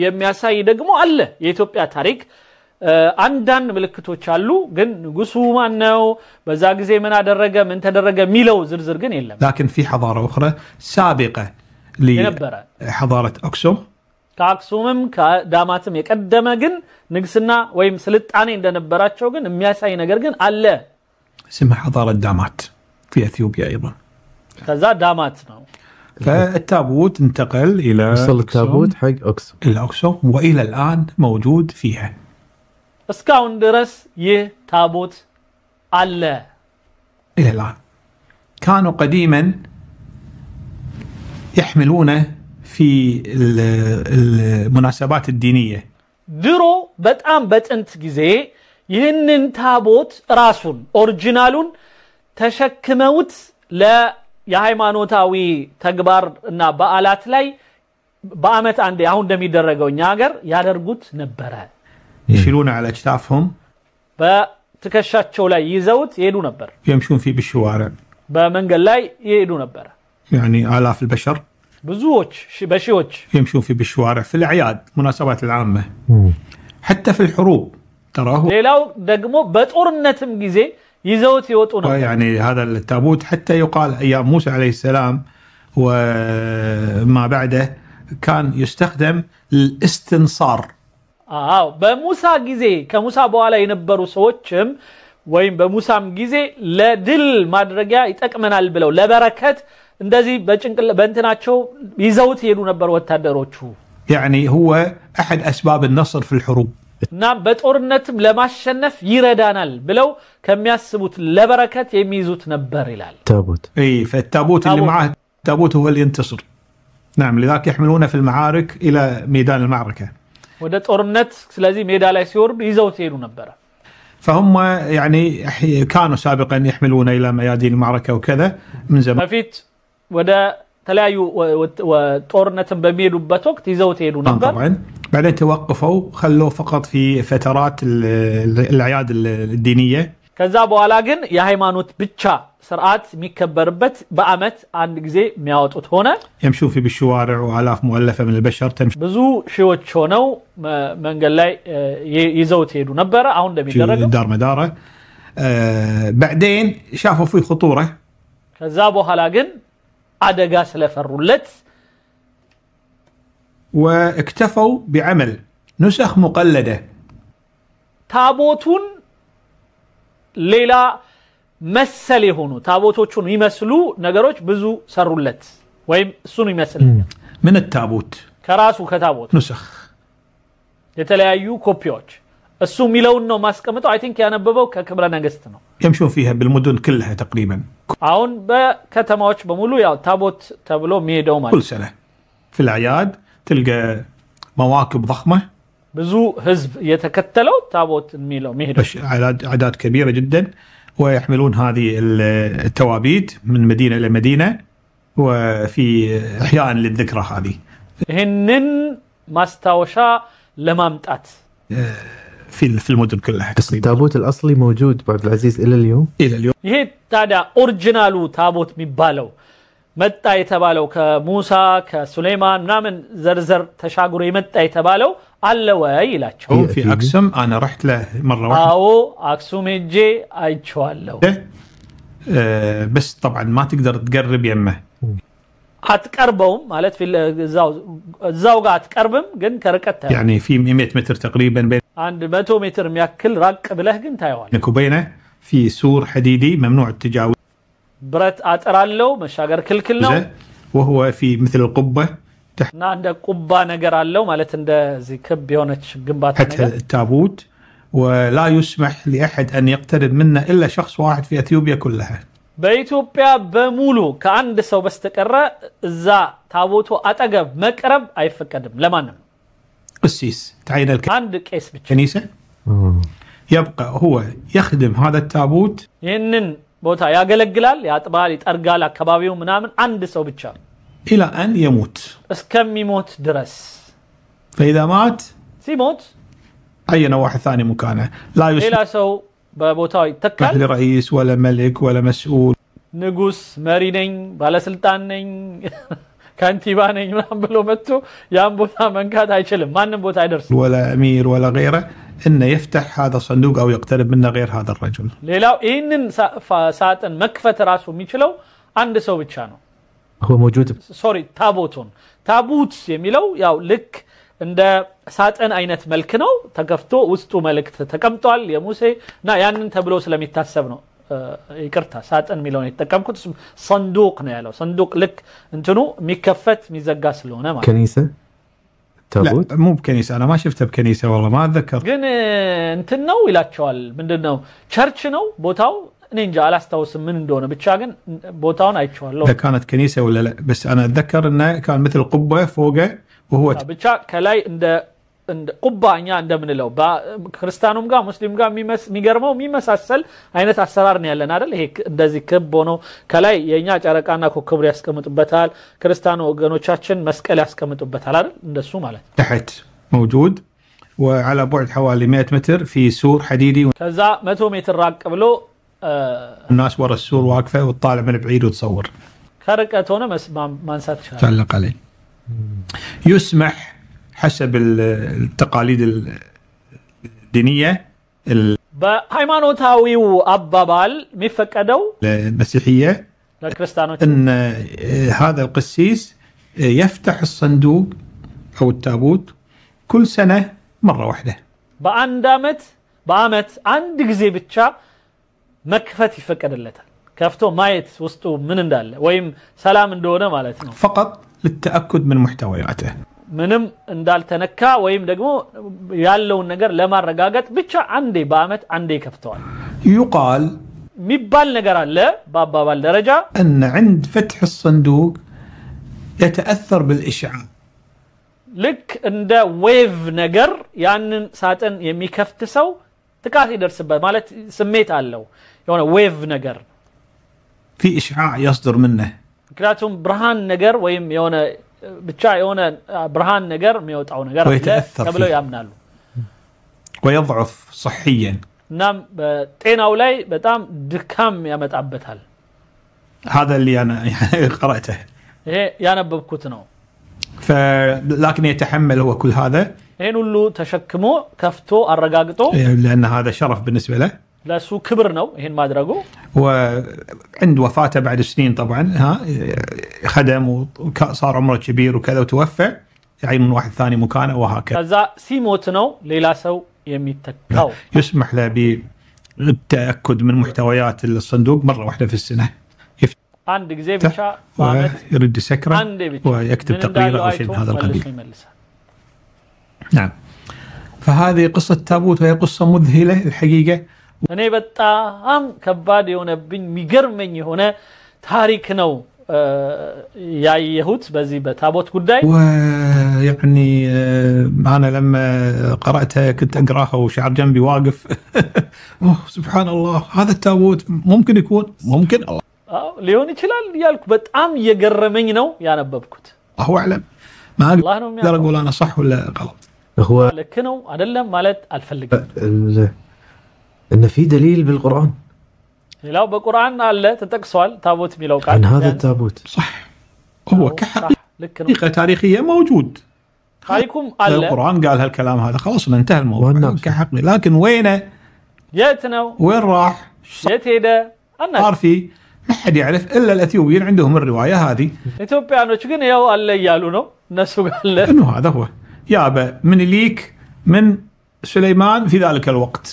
የሚያሳይ ደግሞ አለ የኢትዮጵያ ታሪክ አንዳንድ ምልክቶች አሉ ግን ንጉሱ ማን ነው በዛ ጊዜ ምን አደረገ ምን ተደረገ ሚለው ዝርዝር ግን የለም لكن في حضارة أخرى سابقة لحضارة أكسوم ከአክሱምም ከዳማትም የቀደመ ግን ንግስና ወይም ስልጣኔ እንደነበራቸው ግን የሚያሳይ ነገር ግን አለ اسمها حضارة دامات في أثيوبيا أيضا كذا دامات ነው فالتابوت انتقل إلى وصل التابوت حق أكسوم إلى أكسوم وإلى الآن موجود فيها እስካሁን ድረስ ይህ ታቦት አለ إلى الآن كانوا قديما يحملونه في المناسبات الدينية ድሮ በጣም በጥንት ጊዜ ይህንን ታቦት ራሱን ኦሪጂናሉን ተሸክመውት ለየሃይማኖታዊ ተግባር እና በዓላት ላይ በአመት አንዴ አሁን እንደሚደረገው እኛ ሀገር ያደርጉት ነበር يشيلون على اكتافهم በትከሻቸው ላይ ይዘውት ይሄዱ ነበር يمشون فيه بالشوارع በመንገድ ላይ ይሄዱ ነበር يعني آلاف البشر ብዙዎች በሺዎች يمشون فيه بالشوارع في الأعياد مناسبات العامة حتى في الحروب تراه ሌላው ደግሞ በጦርነትም ጊዜ ይዘውት ይወጡ ነበር يعني هذا التابوت حتى يقال أيام موسى عليه السلام وما بعده كان يستخدم للاستنصار በሙሳ ጊዜ ከሙሳ በኋላ የነበሩ ሰዎችም ወይም በሙሳም ጊዜ ለድል ማድረጊያ ይጠቅመናል ብለው ለበረከት እንደዚህ በእንትናቸው ይዘውት ይሄዱ ነበር ወታደሮቹ يعني هو أحد أسباب النصر في الحروب እና በጦርነትም ለማሸነፍ ይረዳናል ብለው ከሚያስቡት ለበረከት የሚይዙት ነበር ይላል تابوت اي فالتابوت اللي معاه التابوت هو اللي ينتصر نعم لذلك يحملونه في المعارك إلى ميدان المعركة ወደ ጦርነት ስለዚህ ሜዳ ላይ ሲወርዱ ይዘውት ይሄዱ ነበር فهم يعني كانوا سابقا يحملون إلى ميادين المعركة وكذا من زمان በፊት ወደ ተለያዩ ጦርነትን በሚሄዱበት ወቅት ይዘውት ይሄዱ ነበር طبعا بعدين توقفوا خلوه فقط في فترات الأعياد الدينية ከዛ በኋላ ግን የሃይማኖት ብቻ ስርዓት የሚከበርበት በአመት አንድ ጊዜ የሚያወጡት ሆነ يمشون في بالشوارع وآلاف مؤلفة من البشر تمشي ብዙ ሺዎች ሆነው መንገድ ላይ ይዘውት ሄዱ ነበር አሁን እንደሚደረገው دار مداره بعدين شافوا فيه خطورة ከዛ በኋላ ግን አደጋ ስለፈሩለት واكتفوا بعمل نسخ مقلدة ታቦቱን ሌላ መሰል የሆኑ ታቦቶቹን ይመስሉ ነገሮች ብዙ ሰሩለት ወይም እሱን ይመስል من التابوت ከራሱ ከታቦት نسخ የተለያዩ ኮፒዎች እሱ ሚለውን ነው ማስቀምጠው አይ ቲንክ ያነበበው ከክብረ ነገስት ነው يمشون فيها بالمدن كلها تقريبا አሁን በከተማዎች በሙሉ ያው ታቦት ተብሎ የሚሄደው ማለት كل سنة في الأعياد تلقى مواكب ضخمة ብዙ ህዝብ የተከተለው ታቦት የሚለው የሚሄደው أعداد كبيرة جدا ويحملون هذه التوابيت من مدينة إلى مدينة وفي إحياء للذكرى هذه ይሄንን ማስታወሻ ለማምጣት في المدن كلها تقريبا التابوت الأصلي موجود عبد العزيز إلى اليوم إلى اليوم ይሄ ታዲያ ኦሪጂናሉ ታቦት የሚባለው መጣ የተባለው ከሙሳ ከሱሌማን ምናምን ዘርዘር ተሻግሮ የመጣ የተባለው አለ ወይ ይላቸው في أقسم أنا رحت له مرة واحدة አዎ አክሱም ሄጄ አይቼዋለሁ بس طبعا ما تقدر تقرب يمه አትቀርበውም ማለት እዛው ጋር አትቀርብም ግን ከርቀት ታያለህ يعني في 100 متر تقريبا አንድ 100 ሜትር የሚያክል ራቅ ብለህ ግን ታየዋለህ بينك وبينه في سور حديدي ممنوع التجاوز ብረት አጥር አለው መሻገር ክልክል ነው وهو في مثل القبة እና እንደ ቁባ ነገር አለው ማለት እንደዚህ ክብ የሆነች ግንባታ تحت ነገር التابوت ولا يسمح لأحد أن يقترب منه إلا شخص واحد في أثيوبيا كلها በኢትዮጵያ በሙሉ ከአንድ ሰው በስተቀር እዛ ታቦቱ አጠገብ መቅረብ አይፈቀድም ለማንም قسيس تعين አንድ ቄስ ብቻ الكنيسة يبقى هو يخدم هذا التابوت ይህንን ቦታ ያገለግላል ያጥባል ይጠርጋል አካባቢው ምናምን አንድ ሰው ብቻ إلى أن يموت እስከሚሞት ድረስ فإذا مات ሲሞት عين واحد ثاني مكانه لا ሌላ يسمح ሰው በቦታው ይተካል لرئيس ولا ملك ولا مسؤول ንጉስ መሪ ነኝ ባለስልጣን ነኝ ካንቲባ ነኝ ምናምን ብሎ መጥቶ ያን ቦታ መንካት አይችልም ማንንም ቦታ አይደርስም ولا أمير ولا غيره إنه يفتح هذا الصندوق أو يقترب منه غير هذا الرجل ሌላው ይህንን ሳጥን መክፈት ራሱ የሚችለው አንድ ሰው ብቻ ነው هو موجود ሶሪ ታቦቱን ታቡት የሚለው ያው ልክ እንደ ሳጥን አይነት መልክ ነው ተከፍቶ ውስጡ መልእክት ተቀምጧል የሙሴ እና ያንን ተብሎ ስለሚታሰብ ነው ይቅርታ ሳጥን የሚለውን የተጠቀምኩት صندوق ነው ያለው صندوق ልክ እንትኑ የሚከፈት የሚዘጋ ስለሆነ ማለት كنيسة تابوت لا مو بكنيسة أنا ما شفته بكنيسة والله ما أتذكر ግን እንትን ነው ይላቸዋል ምንድነው ቸርች ነው ቦታው እኔ እንጃ አላስታውስም ምን እንደሆነ ብቻ ግን ቦታውን አይቼዋለሁ إذا كانت كنيسة ولا لا بس أنا أتذكر إنه كان مثل قبة فوقه وهو ብቻ ከላይ እንደ ቁባኛ እንደምንለው ክርስቲያኑም ጋር ሙስሊም ጋር የሚገርመው የሚመሳሰል አይነት አሰራር ነው ያለን አይደል ይሄ እንደዚህ ክብ ሆኖ ከላይ የኛ ጨረቃና ኮከብ ያስቀምጡበታል ክርስቲያኑ ወገኖቻችን መስቀል ያስቀምጡበታል አይደል እንደሱ ማለት تحت موجود وعلى بعد حوالي 100 متر في سور حديدي ከዛ 100 ሜትር ራቅ ብሎ الناس ورا السور واقفة وتطالع من بعيد وتصور ከርቀት ሆነ ማንሳት ይችላል تعلق عليه يسمح حسب التقاليد الدينية በሃይማኖታዊው አባባል የሚፈቀደው المسيحية ለክርስቲያኖች أن هذا القسيس يفتح الصندوق أو التابوت كل سنة مرة واحدة በአመት አንድ ጊዜ ብቻ መክፈት ይፈቀድለታል ከፍቶ ማየት ውስጡ ምን እንዳለ ወይም ሰላም እንደሆነ ማለት ነው فقط للتأكد من محتوياته ምንም እንዳልተነካ ወይም ደግሞ ያለውን ነገር ለማረጋገጥ ብቻ አንዴ በአመት አንዴ ከፍተዋል يقال የሚባል ነገር አለ በአባባል ደረጃ أن عند فتح الصندوق يتأثر بالإشعاع ልክ እንደ ዌቭ ነገር ያንን ሳጥን የሚከፍት ሰው ጥቃት ይደርስበት ማለት ስሜት አለው የሆነ ዌቭ ነገር في إشعاع يصدر منه ምክንያቱም ብርሃን ነገር ወይም የሆነ ብቻ የሆነ ብርሃን ነገር የሚወጣው ነገር ويتأثر ተብለው فيه. ያምናሉ ويضعف صحيا እናም በጤናው ላይ በጣም ድካም ያመጣበታል هذا اللي انا قراته ይሄ ያነበብኩት ነው لكن يتحمل هو كل هذا ይሄን ሁሉ ተሸክሞ ከፍቶ አረጋግጦ لان هذا شرف بالنسبه له ለሱ ክብር ነው ይሄን ማድረጉ وعند وفاته بعد سنين طبعا خدم وصار عمره كبير وكذا وتوفى يعين واحد ثاني مكانه وهكذا ከዛ ሲሞት ነው ሌላ ሰው የሚተካው يسمح له بالتاكد من محتويات الصندوق مره واحده في السنه አንድ ጊዜ ብቻ ማለት يرد يسكره ويكتب تقرير او شيء من هذا القبيل نعم فهذه قصه تابوت وهي قصه مذهله الحقيقه እኔ በጣም ከባድ የሆነብኝ የሚገርመኝ የሆነ ታሪክ ነው ያየሁት በዚህ በታቦት ጉዳይ ويعني انا لما قراتها كنت اقراها وشعر جنبي واقف سبحان الله هذا التابوت ممكن يكون ممكن الله ሊሆን ይችላል ያልኩ በጣም እየገረመኝ ነው ያነበብኩት الله اعلم ما اقدر اقول انا صح ولا غلط هو ልክ ነው አይደለም ማለት አልፈልግም ان في دليل بالقران ሌላው በቁርአን አለ ተጠቅሷል ታቦት የሚለው ቃል عن هذا التابوت صح هو كحقيقة تاريخية موجود تاريخكم على القرآن قال هالكلام هذا خلاص انتهى الموضوع كحقيقي لكن وينه ياتنو وين راح يت هيدا صار في ما حد يعرف الا الاثيوبيين عندهم الروايه هذه اثيوبيانوች ግን ያው አለ ያሉ ነው እነሱ ጋር انه هذا هو يابا من ليك من سليمان في ذلك الوقت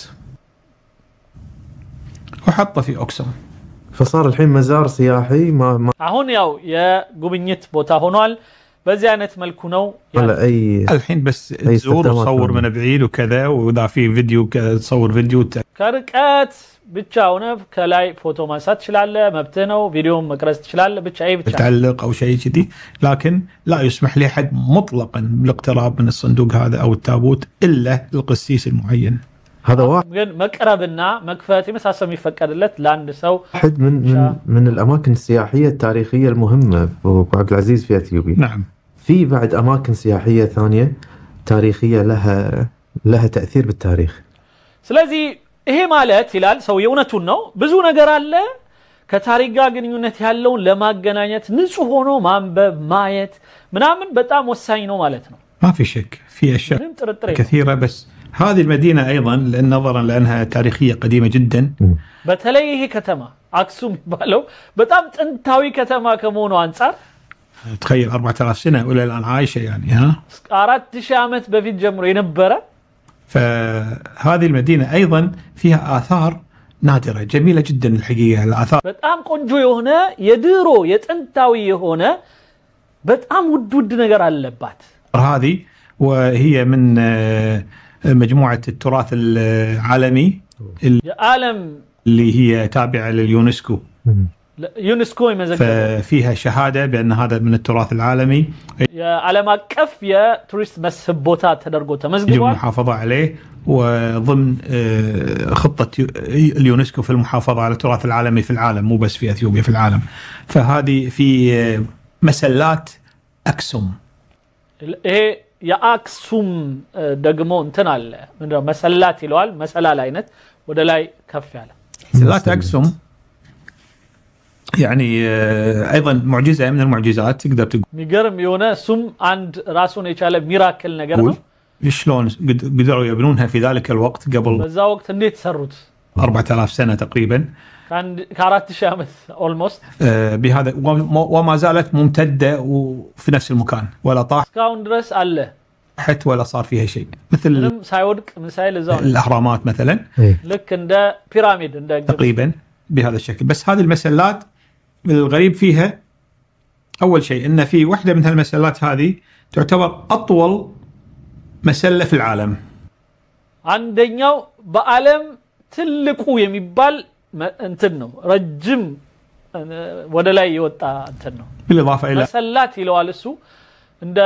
وحطه في أقسم فصار الحين مزار سياحي ما አሁን ያው የጉብኝት ቦታ ሆኗል በዚህ አይነት መልኩ ነው ولا اي الحين بس تزور وتصور من بعيد وكذا واذا في فيديو تصور فيديو ከርቀት ብቻ ሆነ ከላይ ፎቶ ማንሳት ይችላል መብት ነው ቪዲዮ መቅረጽ ይችላል ብቻ አይ ብቻ تعلق او شيء كذي لكن لا يسمح لاحد مطلقا بالاقتراب من الصندوق هذا او التابوت الا القسيس المعين هذا واحد ግን መቅረብና መክፈት የመሳሰል የሚፈቀድለት ለአንድ ሰው واحد من الاماكن السياحيه التاريخيه المهمه ابو عبد العزيز في اثيوبيا نعم في بعد اماكن سياحيه ثانيه تاريخيه لها تاثير بالتاريخ ስለዚህ ይሄ ማለት ይላል ሰው የእውነቱን ነው ብዙ ነገር አለ ከታሪክ ጋር ግንኙነት ያለውን ለማገናኘት ንጹህ ሆኖ ማንበብ ማየት ምናምን በጣም ወሳኝ ነው ማለት ነው ما في شك في اشياء كثيره بس هذه المدينة أيضا نظرا لأنها تاريخية قديمة جدا بتلاقي هي كتمة أكسوم بالو بتام تنتاوي كتمة كمونو أنصار تخيل 4000 سنة ولا الآن عايشة يعني ها 4000 عام بفيت جمر ينبرة فهذه المدينة أيضا فيها آثار نادرة جميلة جدا الحقيقة الآثار بتام قنجو هنا يديرو يتنتاوي هنا بتام ود نجر على اللبات هذه وهي من مجموعة التراث العالمي العالم اللي هي تابعة لليونسكو يونسكو يمزق فيها شهادة بأن هذا من التراث العالمي يا على ما كف يا توريست مسحب بوتات تدرجو تمزقوا المحافظة عليه وضمن خطة اليونسكو في المحافظة على التراث العالمي في العالم مو بس في أثيوبيا في العالم فهذه في مسلات أكسوم የአክሱም ደግሞ እንትን አለ ምንድነው መሰላት ይለዋል መሰላል አይነት ወደ ላይ ከፍ ያለ مسلات أكسوم يعني ايضا معجزه من المعجزات تقدر تقول የሚገርም የሆነ እሱም አንድ ራሱን የቻለ ሚራክል ነገር ነው شلون قدروا يبنونها في ذلك الوقت قبل በዛ ወቅት እንዴት ሰሩት 4000 سنه تقريبا كان 4000 عام almost بهذا وما زالت ممتده وفي نفس المكان ولا طاح كاون درس አለ حتى ولا صار فيها شيء مثل ሳይወድቅ ምሳሌ እዛው الاهرامات مثلا لك እንደ ፒራሚድ እንደ تقريبا بهذا الشكل بس هذه المسلات الغريب فيها اول شيء ان في واحده من هالمسلات هذه تعتبر اطول مسله في العالم አንደኛው በአለም ትልቁ የሚባል እንትን ነው ረጅም ወደ ላይ የወጣ እንትን ነው بالاضافه الى መሰላት ይለዋል እሱ እንደ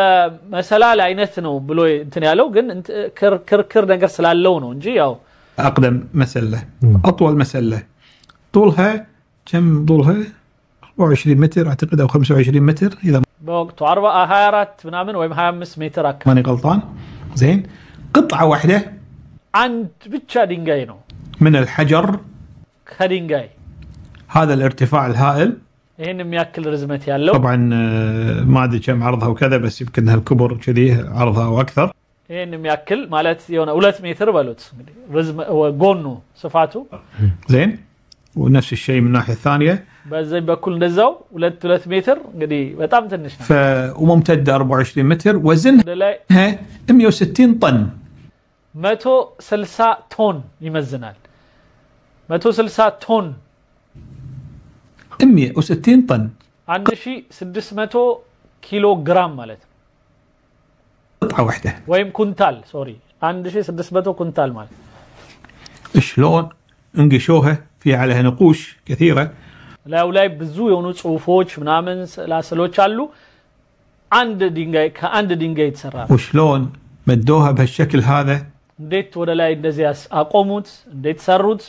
መሰላል አይነት ነው ብሎ እንትን ያለው ግን ክርክር ነገር ስላለው ነው እንጂ ያው اقدم مسله اطول مسله طولها كم طولها 24 متر اعتقد او 25 متر اذا بوقت 24 ምናምን ወይም 25 ሜትር አካባቢ ماني غلطان زين قطعه واحده አንድ ብቻ ድንጋይ ነው من الحجر كدينغاي هذا الارتفاع الهائل ይሄን የሚያክል ርዝመት ያለው طبعا ما ادري كم عرضها وكذا بس يمكن هالكبر كذي عرضها واكثر ይሄን የሚያክል ማለት የሆነ 2 ሜትር በሉት እንግዲህ ጎኑ ስፋቱ زين ونفس الشيء من الناحيه الثانيه በዚህ በኩል እንደዛው 2 ሜትር እንግዲህ በጣም ትንሽ ነው وممتده 24 متر وزنها 160 طن 160 ቶን ይመዝናል 160 ቶን 160 طن 1600 كيلو جرام ማለት قطعه واحده ወይም ኩንታል ሶሪ 1600 ኩንታል ማለት شلون انقشوها في عليها نقوش كثيره ላይ ብዙ የሆኑ ጽሁፎች ምናምን ስላስሎች አሉ አንድ ድንጋይ ከአንድ ድንጋይ የተሰራ وشلون مدوها بهالشكل هذا እንዴት ወደ ላይ እንደዚህ አቆሙት እንዴት ሰሩት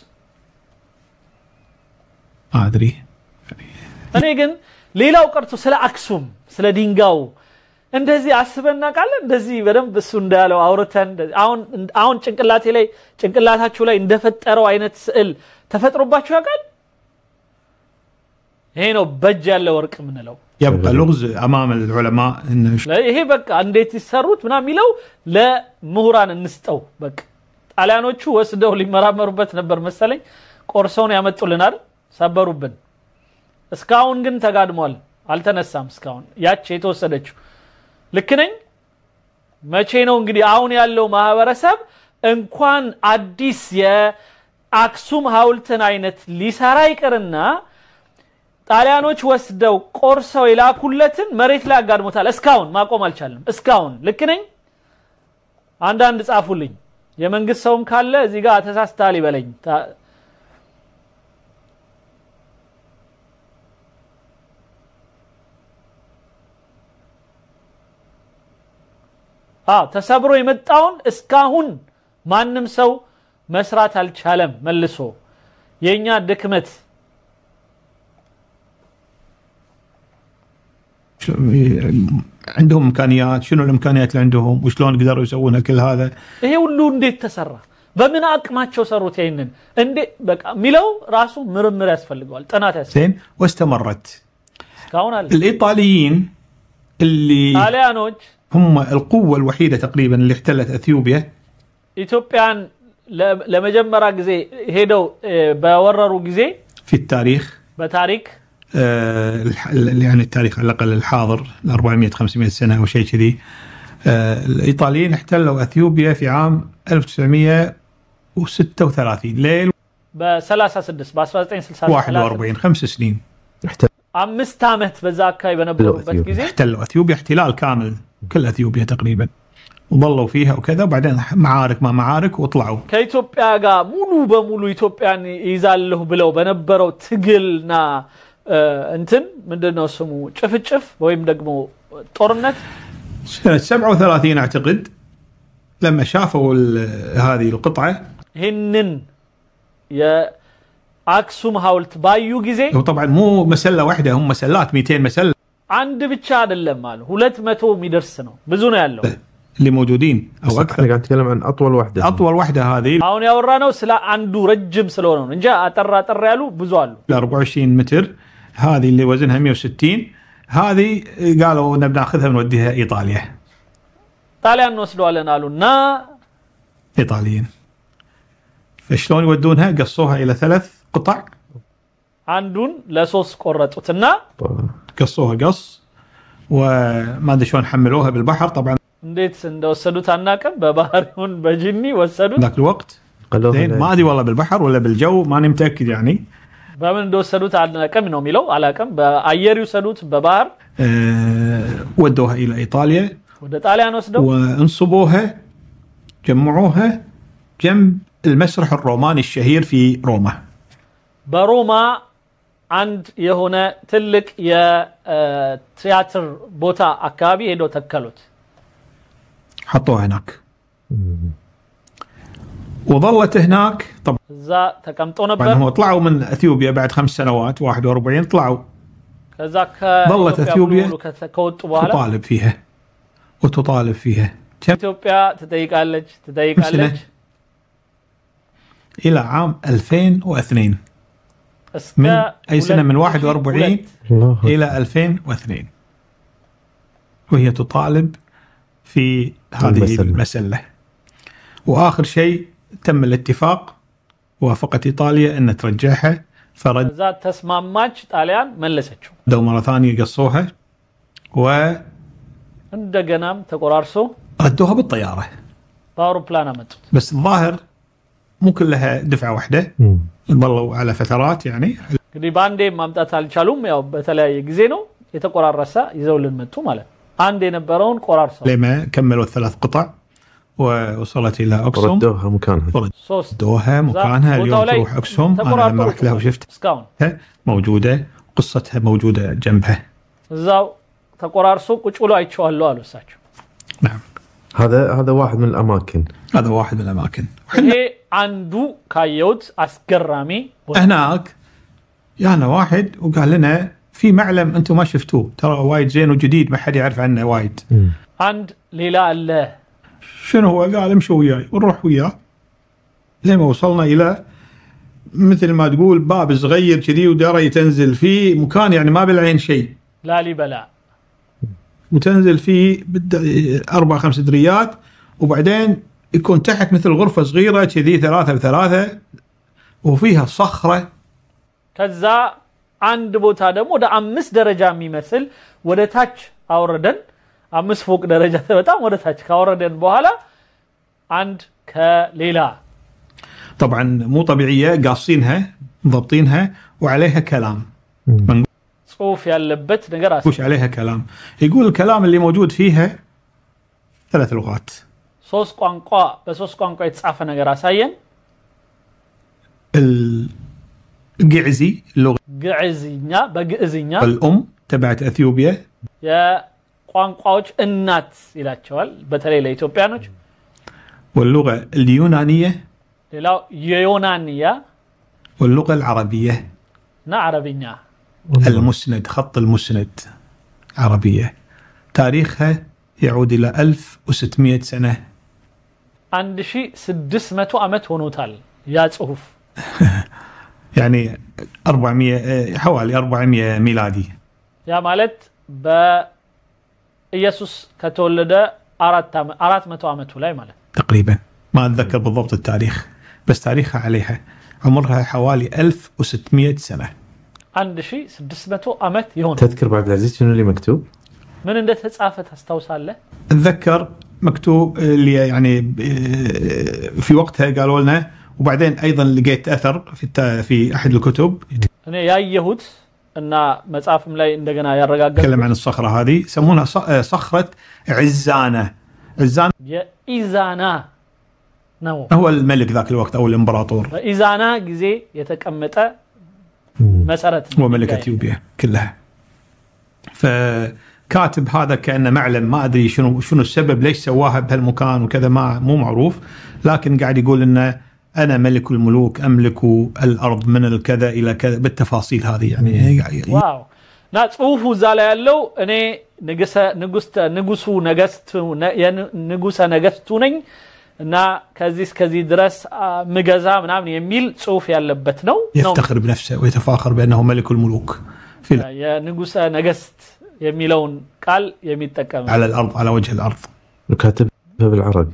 ادري እኔ ግን ሌላው ቀርቶ ስለ አክሱም ስለ ድንጋው እንደዚህ አስበና ቃል እንደዚህ በደንብ እሱ እንዳለው አውርተን አሁን ጭንቅላታችሁ ላይ እንደፈጠረው አይነት ስዕል ተፈጥሮባችሁ ያውቃል ይሄ ነው በጅ ያለ ወርቅ ምንለው يبقى لغز امام العلماء انه ይሄ በቃ እንዴት ይሰሩት ምናምን የሚለው ለምሁራን እንስጠው በቃ ጣሊያኖቹ ወስደው ሊመራመሩበት ነበር መሰለኝ ቆርሶን ያመጡልናል ሰበሩብን እስካሁን ግን ተጋድሟል አልተነሳም እስካሁን ያቺ የተወሰደችው ልክ ነኝ መቼ ነው እንግዲህ አሁን ያለው ማህበረሰብ እንኳን አዲስ የአክሱም ሐውልትን አይነት ሊሰራ ይቀርና ጣሊያኖች ወስደው ቆርሰው ይላኩለትን መሬት ላይ አጋድሞታል እስካሁን ማቆም አልቻለም እስካሁን ልክ ነኝ አንዳንድ ጻፉልኝ የመንግስት ሰውም ካለ እዚህ ጋር ተሳስተሃል ይበለኝ ተሰብሮ የመጣውን እስካሁን ማንንም ሰው መስራት አልቻለም መልሶ የኛ ድክመት عندهم امكانيات شنو الامكانيات اللي عندهم وشلون قدروا يسوون كل هذا ይሄ ሁሉ እንዴት ተሰራ በምን አቅማቸው ሰሩት ይሄንን እንዴ በቃ ሚለው ራሱ ምርምር ያስፈልጋል ጥናት ያስፈልጋል زين واستمرت እስካሁን አለ الايطاليين اللي ጣሊያኖች هم القوة الوحيدة تقريبا اللي احتلت اثيوبيا ኢትዮጵያን ለመጀመሪያ ጊዜ ሄደው በወረሩ ጊዜ في التاريخ بتاريخ يعني التاريخ على الاقل الحاضر 400 500 سنة او شيء كذي الايطاليين احتلوا اثيوبيا في عام 1936 ليل ب 36 ب 1936 41 5 سنين 5 عامات በዛ አካባቢ በነበሩበት ጊዜ احتلوا اثيوبيا احتلال كامل كل اثيوبيا تقريبا وظلوا فيها وكذا وبعدين معارك ما معارك وطلعوا ከኢትዮጵያ ጋር ሙሉ በሙሉ ኢትዮጵያን ይዛለሁ ብለው በነበረው ትግልና እንትን ምንድነው ስሙ ጭፍጭፍ ወይም ደግሞ ጦርነት سنة 37 اعتقد لما شافوا هذه القطعة هنن يا አክሱም ሐውልት ባዩ ጊዜ وطبعا مو مسلة واحدة هم مسلات 200 مسلة አንድ ብቻ አይደለም አሉ 200 የሚደርስ ነው ብዙ ነው ያለው اللي موجودين او اكثر قاعد نتكلم عن اطول وحده هذه አሁን ያወራነው ስለ አንዱ ረጅም ስለሆነ ነው እንጂ አጠራ ያሉ ብዙ አሉ 24 متر هذه اللي وزنها 160 هذه قالوا نبي ناخذها ونوديها ايطاليا ጣሊያን ወስደዋለን አሉና ايطاليين فشلون يودونها قصوها الى 3 قطع አንዱን ለሶስት ቆረጡትና قصوها قص وما ادري شلون حملوها بالبحر طبعا እንዴት እንደወሰዱት አናቀም በባህሪውን በጅኒ ወሰዱት ذاك الوقت زين ما ادري والله بالبحر ولا بالجو ماني متاكد يعني በምን እንደወሰዱት አናቀም ነው የሚለው አላቀም በአየር ይወሰዱት በባህር ودوها الى ايطاليا ወደ ጣሊያን ወስደው وانصبوها جمعوها جنب المسرح الروماني الشهير في روما በሮማ አንድ የሆነ ትልቅ የቲያትር ቦታ አካባቢ ሄደው ተከሉት حطوها هناك وظلت هناك طبعا እዛ ተቀምጦ ነበር هم طلعوا من اثيوبيا بعد 5 سنوات 41 طلعوا ከዛ ظلت اثيوبيا ከወጡ በኋላ تطالب فيها وتطالب فيها ኢትዮጵያ ትጠይቃለች إلى عام 2002 من أي سنة؟ من 41 إلى 2002 وهي تطالب في هذه المسألة. وآخر شيء تم الاتفاق، وافقت إيطاليا أن ترجعها، ذات تسماماج طاليان ملسچو دو مرة ثانية قصوها እንደገናም ተቆራርሶ ردوها بالطيارة በአውሮፕላን አመጡ። بس الظاهر مو كلها دفعة واحدة، ظلوا على فترات يعني እንግዲህ ባንዴ ማምጣት አልቻሉም። ያው በተለያየ ጊዜ ነው የተቆራረሰ ይዘውልን መጡ ማለት አንድ የነበረውን ቆራርሰው لما كملوا الثلاث قطع ووصلت إلى أقسم ردوها مكانها. ردوها مكانها. اليوم تروح أقسم أنا لما رحت لها وشفت موجودة، قصتها موجودة جنبها. እዛው ተቆራርሶ ቁጭ ብሎ አይቼዋለሁ አሉ እሳቸው። نعم هذا واحد من الأماكن. هذا واحد من الأماكن. ይሄ አንዱ ካየሁት አስገራሚ هناك يعني واحد وقال لنا في معلم أنتم ما شفتوه ترى وايد زين وجديد ما حد يعرف عنه وايد. አንድ ሌላ አለ። شنو هو؟ قال امشوا وياي ونروح وياه لما وصلنا إلى مثل ما تقول باب صغير كذي ودري تنزل فيه مكان يعني ما بالعين شيء. ላሊበላ وتنزل فيه 4-5 دريات، وبعدين يكون تحت مثل غرفة صغيرة كذي 3 ب3 وفيها صخرة. ከዛ አንድ ቦታ ደግሞ ወደ 5 ደረጃ የሚመስል ወደ ታች አወረደን። 5 ፎቅ ደረጃ በጣም ወደ ታች ካወረደን በኋላ አንድ ከሌላ طبعا مو طبيعية، قاصينها ضبطينها وعليها كلام. صوف ያለበት ነገር وش عليها كلام؟ يقول الكلام اللي موجود فيها 3 لغات. 3 ቋንቋ በ3 ቋንቋ የተጻፈ ነገር አሳየን። القعزي اللغة ግዕዝኛ በግዕዝኛ الأم تبعت أثيوبيا የቋንቋዎች እናት ይላቸዋል በተለይ ለኢትዮጵያኖች። واللغة اليونانية ሌላው የዮናንያ واللغة العربية እና አረብኛ المسند خط المسند عربية. تاريخها يعود إلى 1600 سنة. 1600 ዓመት ሆኖታል ያ ጽሁፍ يعني 400 حوالي 400 ميلادي. يا مالت بإيسوس كتولد 400 ዓመቱ ላይ ማለት تقريبا ما أتذكر بالضبط التاريخ، بس تاريخها عليها عمرها حوالي 1600 سنة. 1600 ዓመት يهون. تذكر بعد العزيز شنو اللي مكتوب؟ من عند تتصافى تستوصل أتذكر مكتوب اللي يعني في وقتها قالوا لنا، وبعدين أيضا لقيت أثر في أحد الكتب أنا يا يهود أن مصحفم ላይ እንደገና ያረጋጋሉ تكلم عن الصخرة هذه يسمونها صخرة عزانة. عزانة إيزانا ነው هو الملك ذاك الوقت أو الإمبراطور. ኢዛና ጊዜ የተቀመጠ መሰረት هو ملك أثيوبيا كلها. فكاتب هذا كأنه معلم، ما أدري شنو السبب ليش سواها بهالمكان وكذا، ما مو معروف، لكن قاعد يقول إنه أنا ملك الملوك أملك الأرض من الكذا إلى كذا بالتفاصيل هذه يعني. واو نصوف زال ያለው እኔ ንጉሱ ነገስቱ ነኝ እና ከዚህ ድረስ ምገዛ ምናምን የሚል ጽሁፍ ያለበት ነው። يفتخر بنفسه ويتفاخر بأنه ملك الملوك في የንጉሰ ነገስት የሚለውን ቃል የሚጠቀም على الأرض على وجه الأرض وكاتبها بالعربي.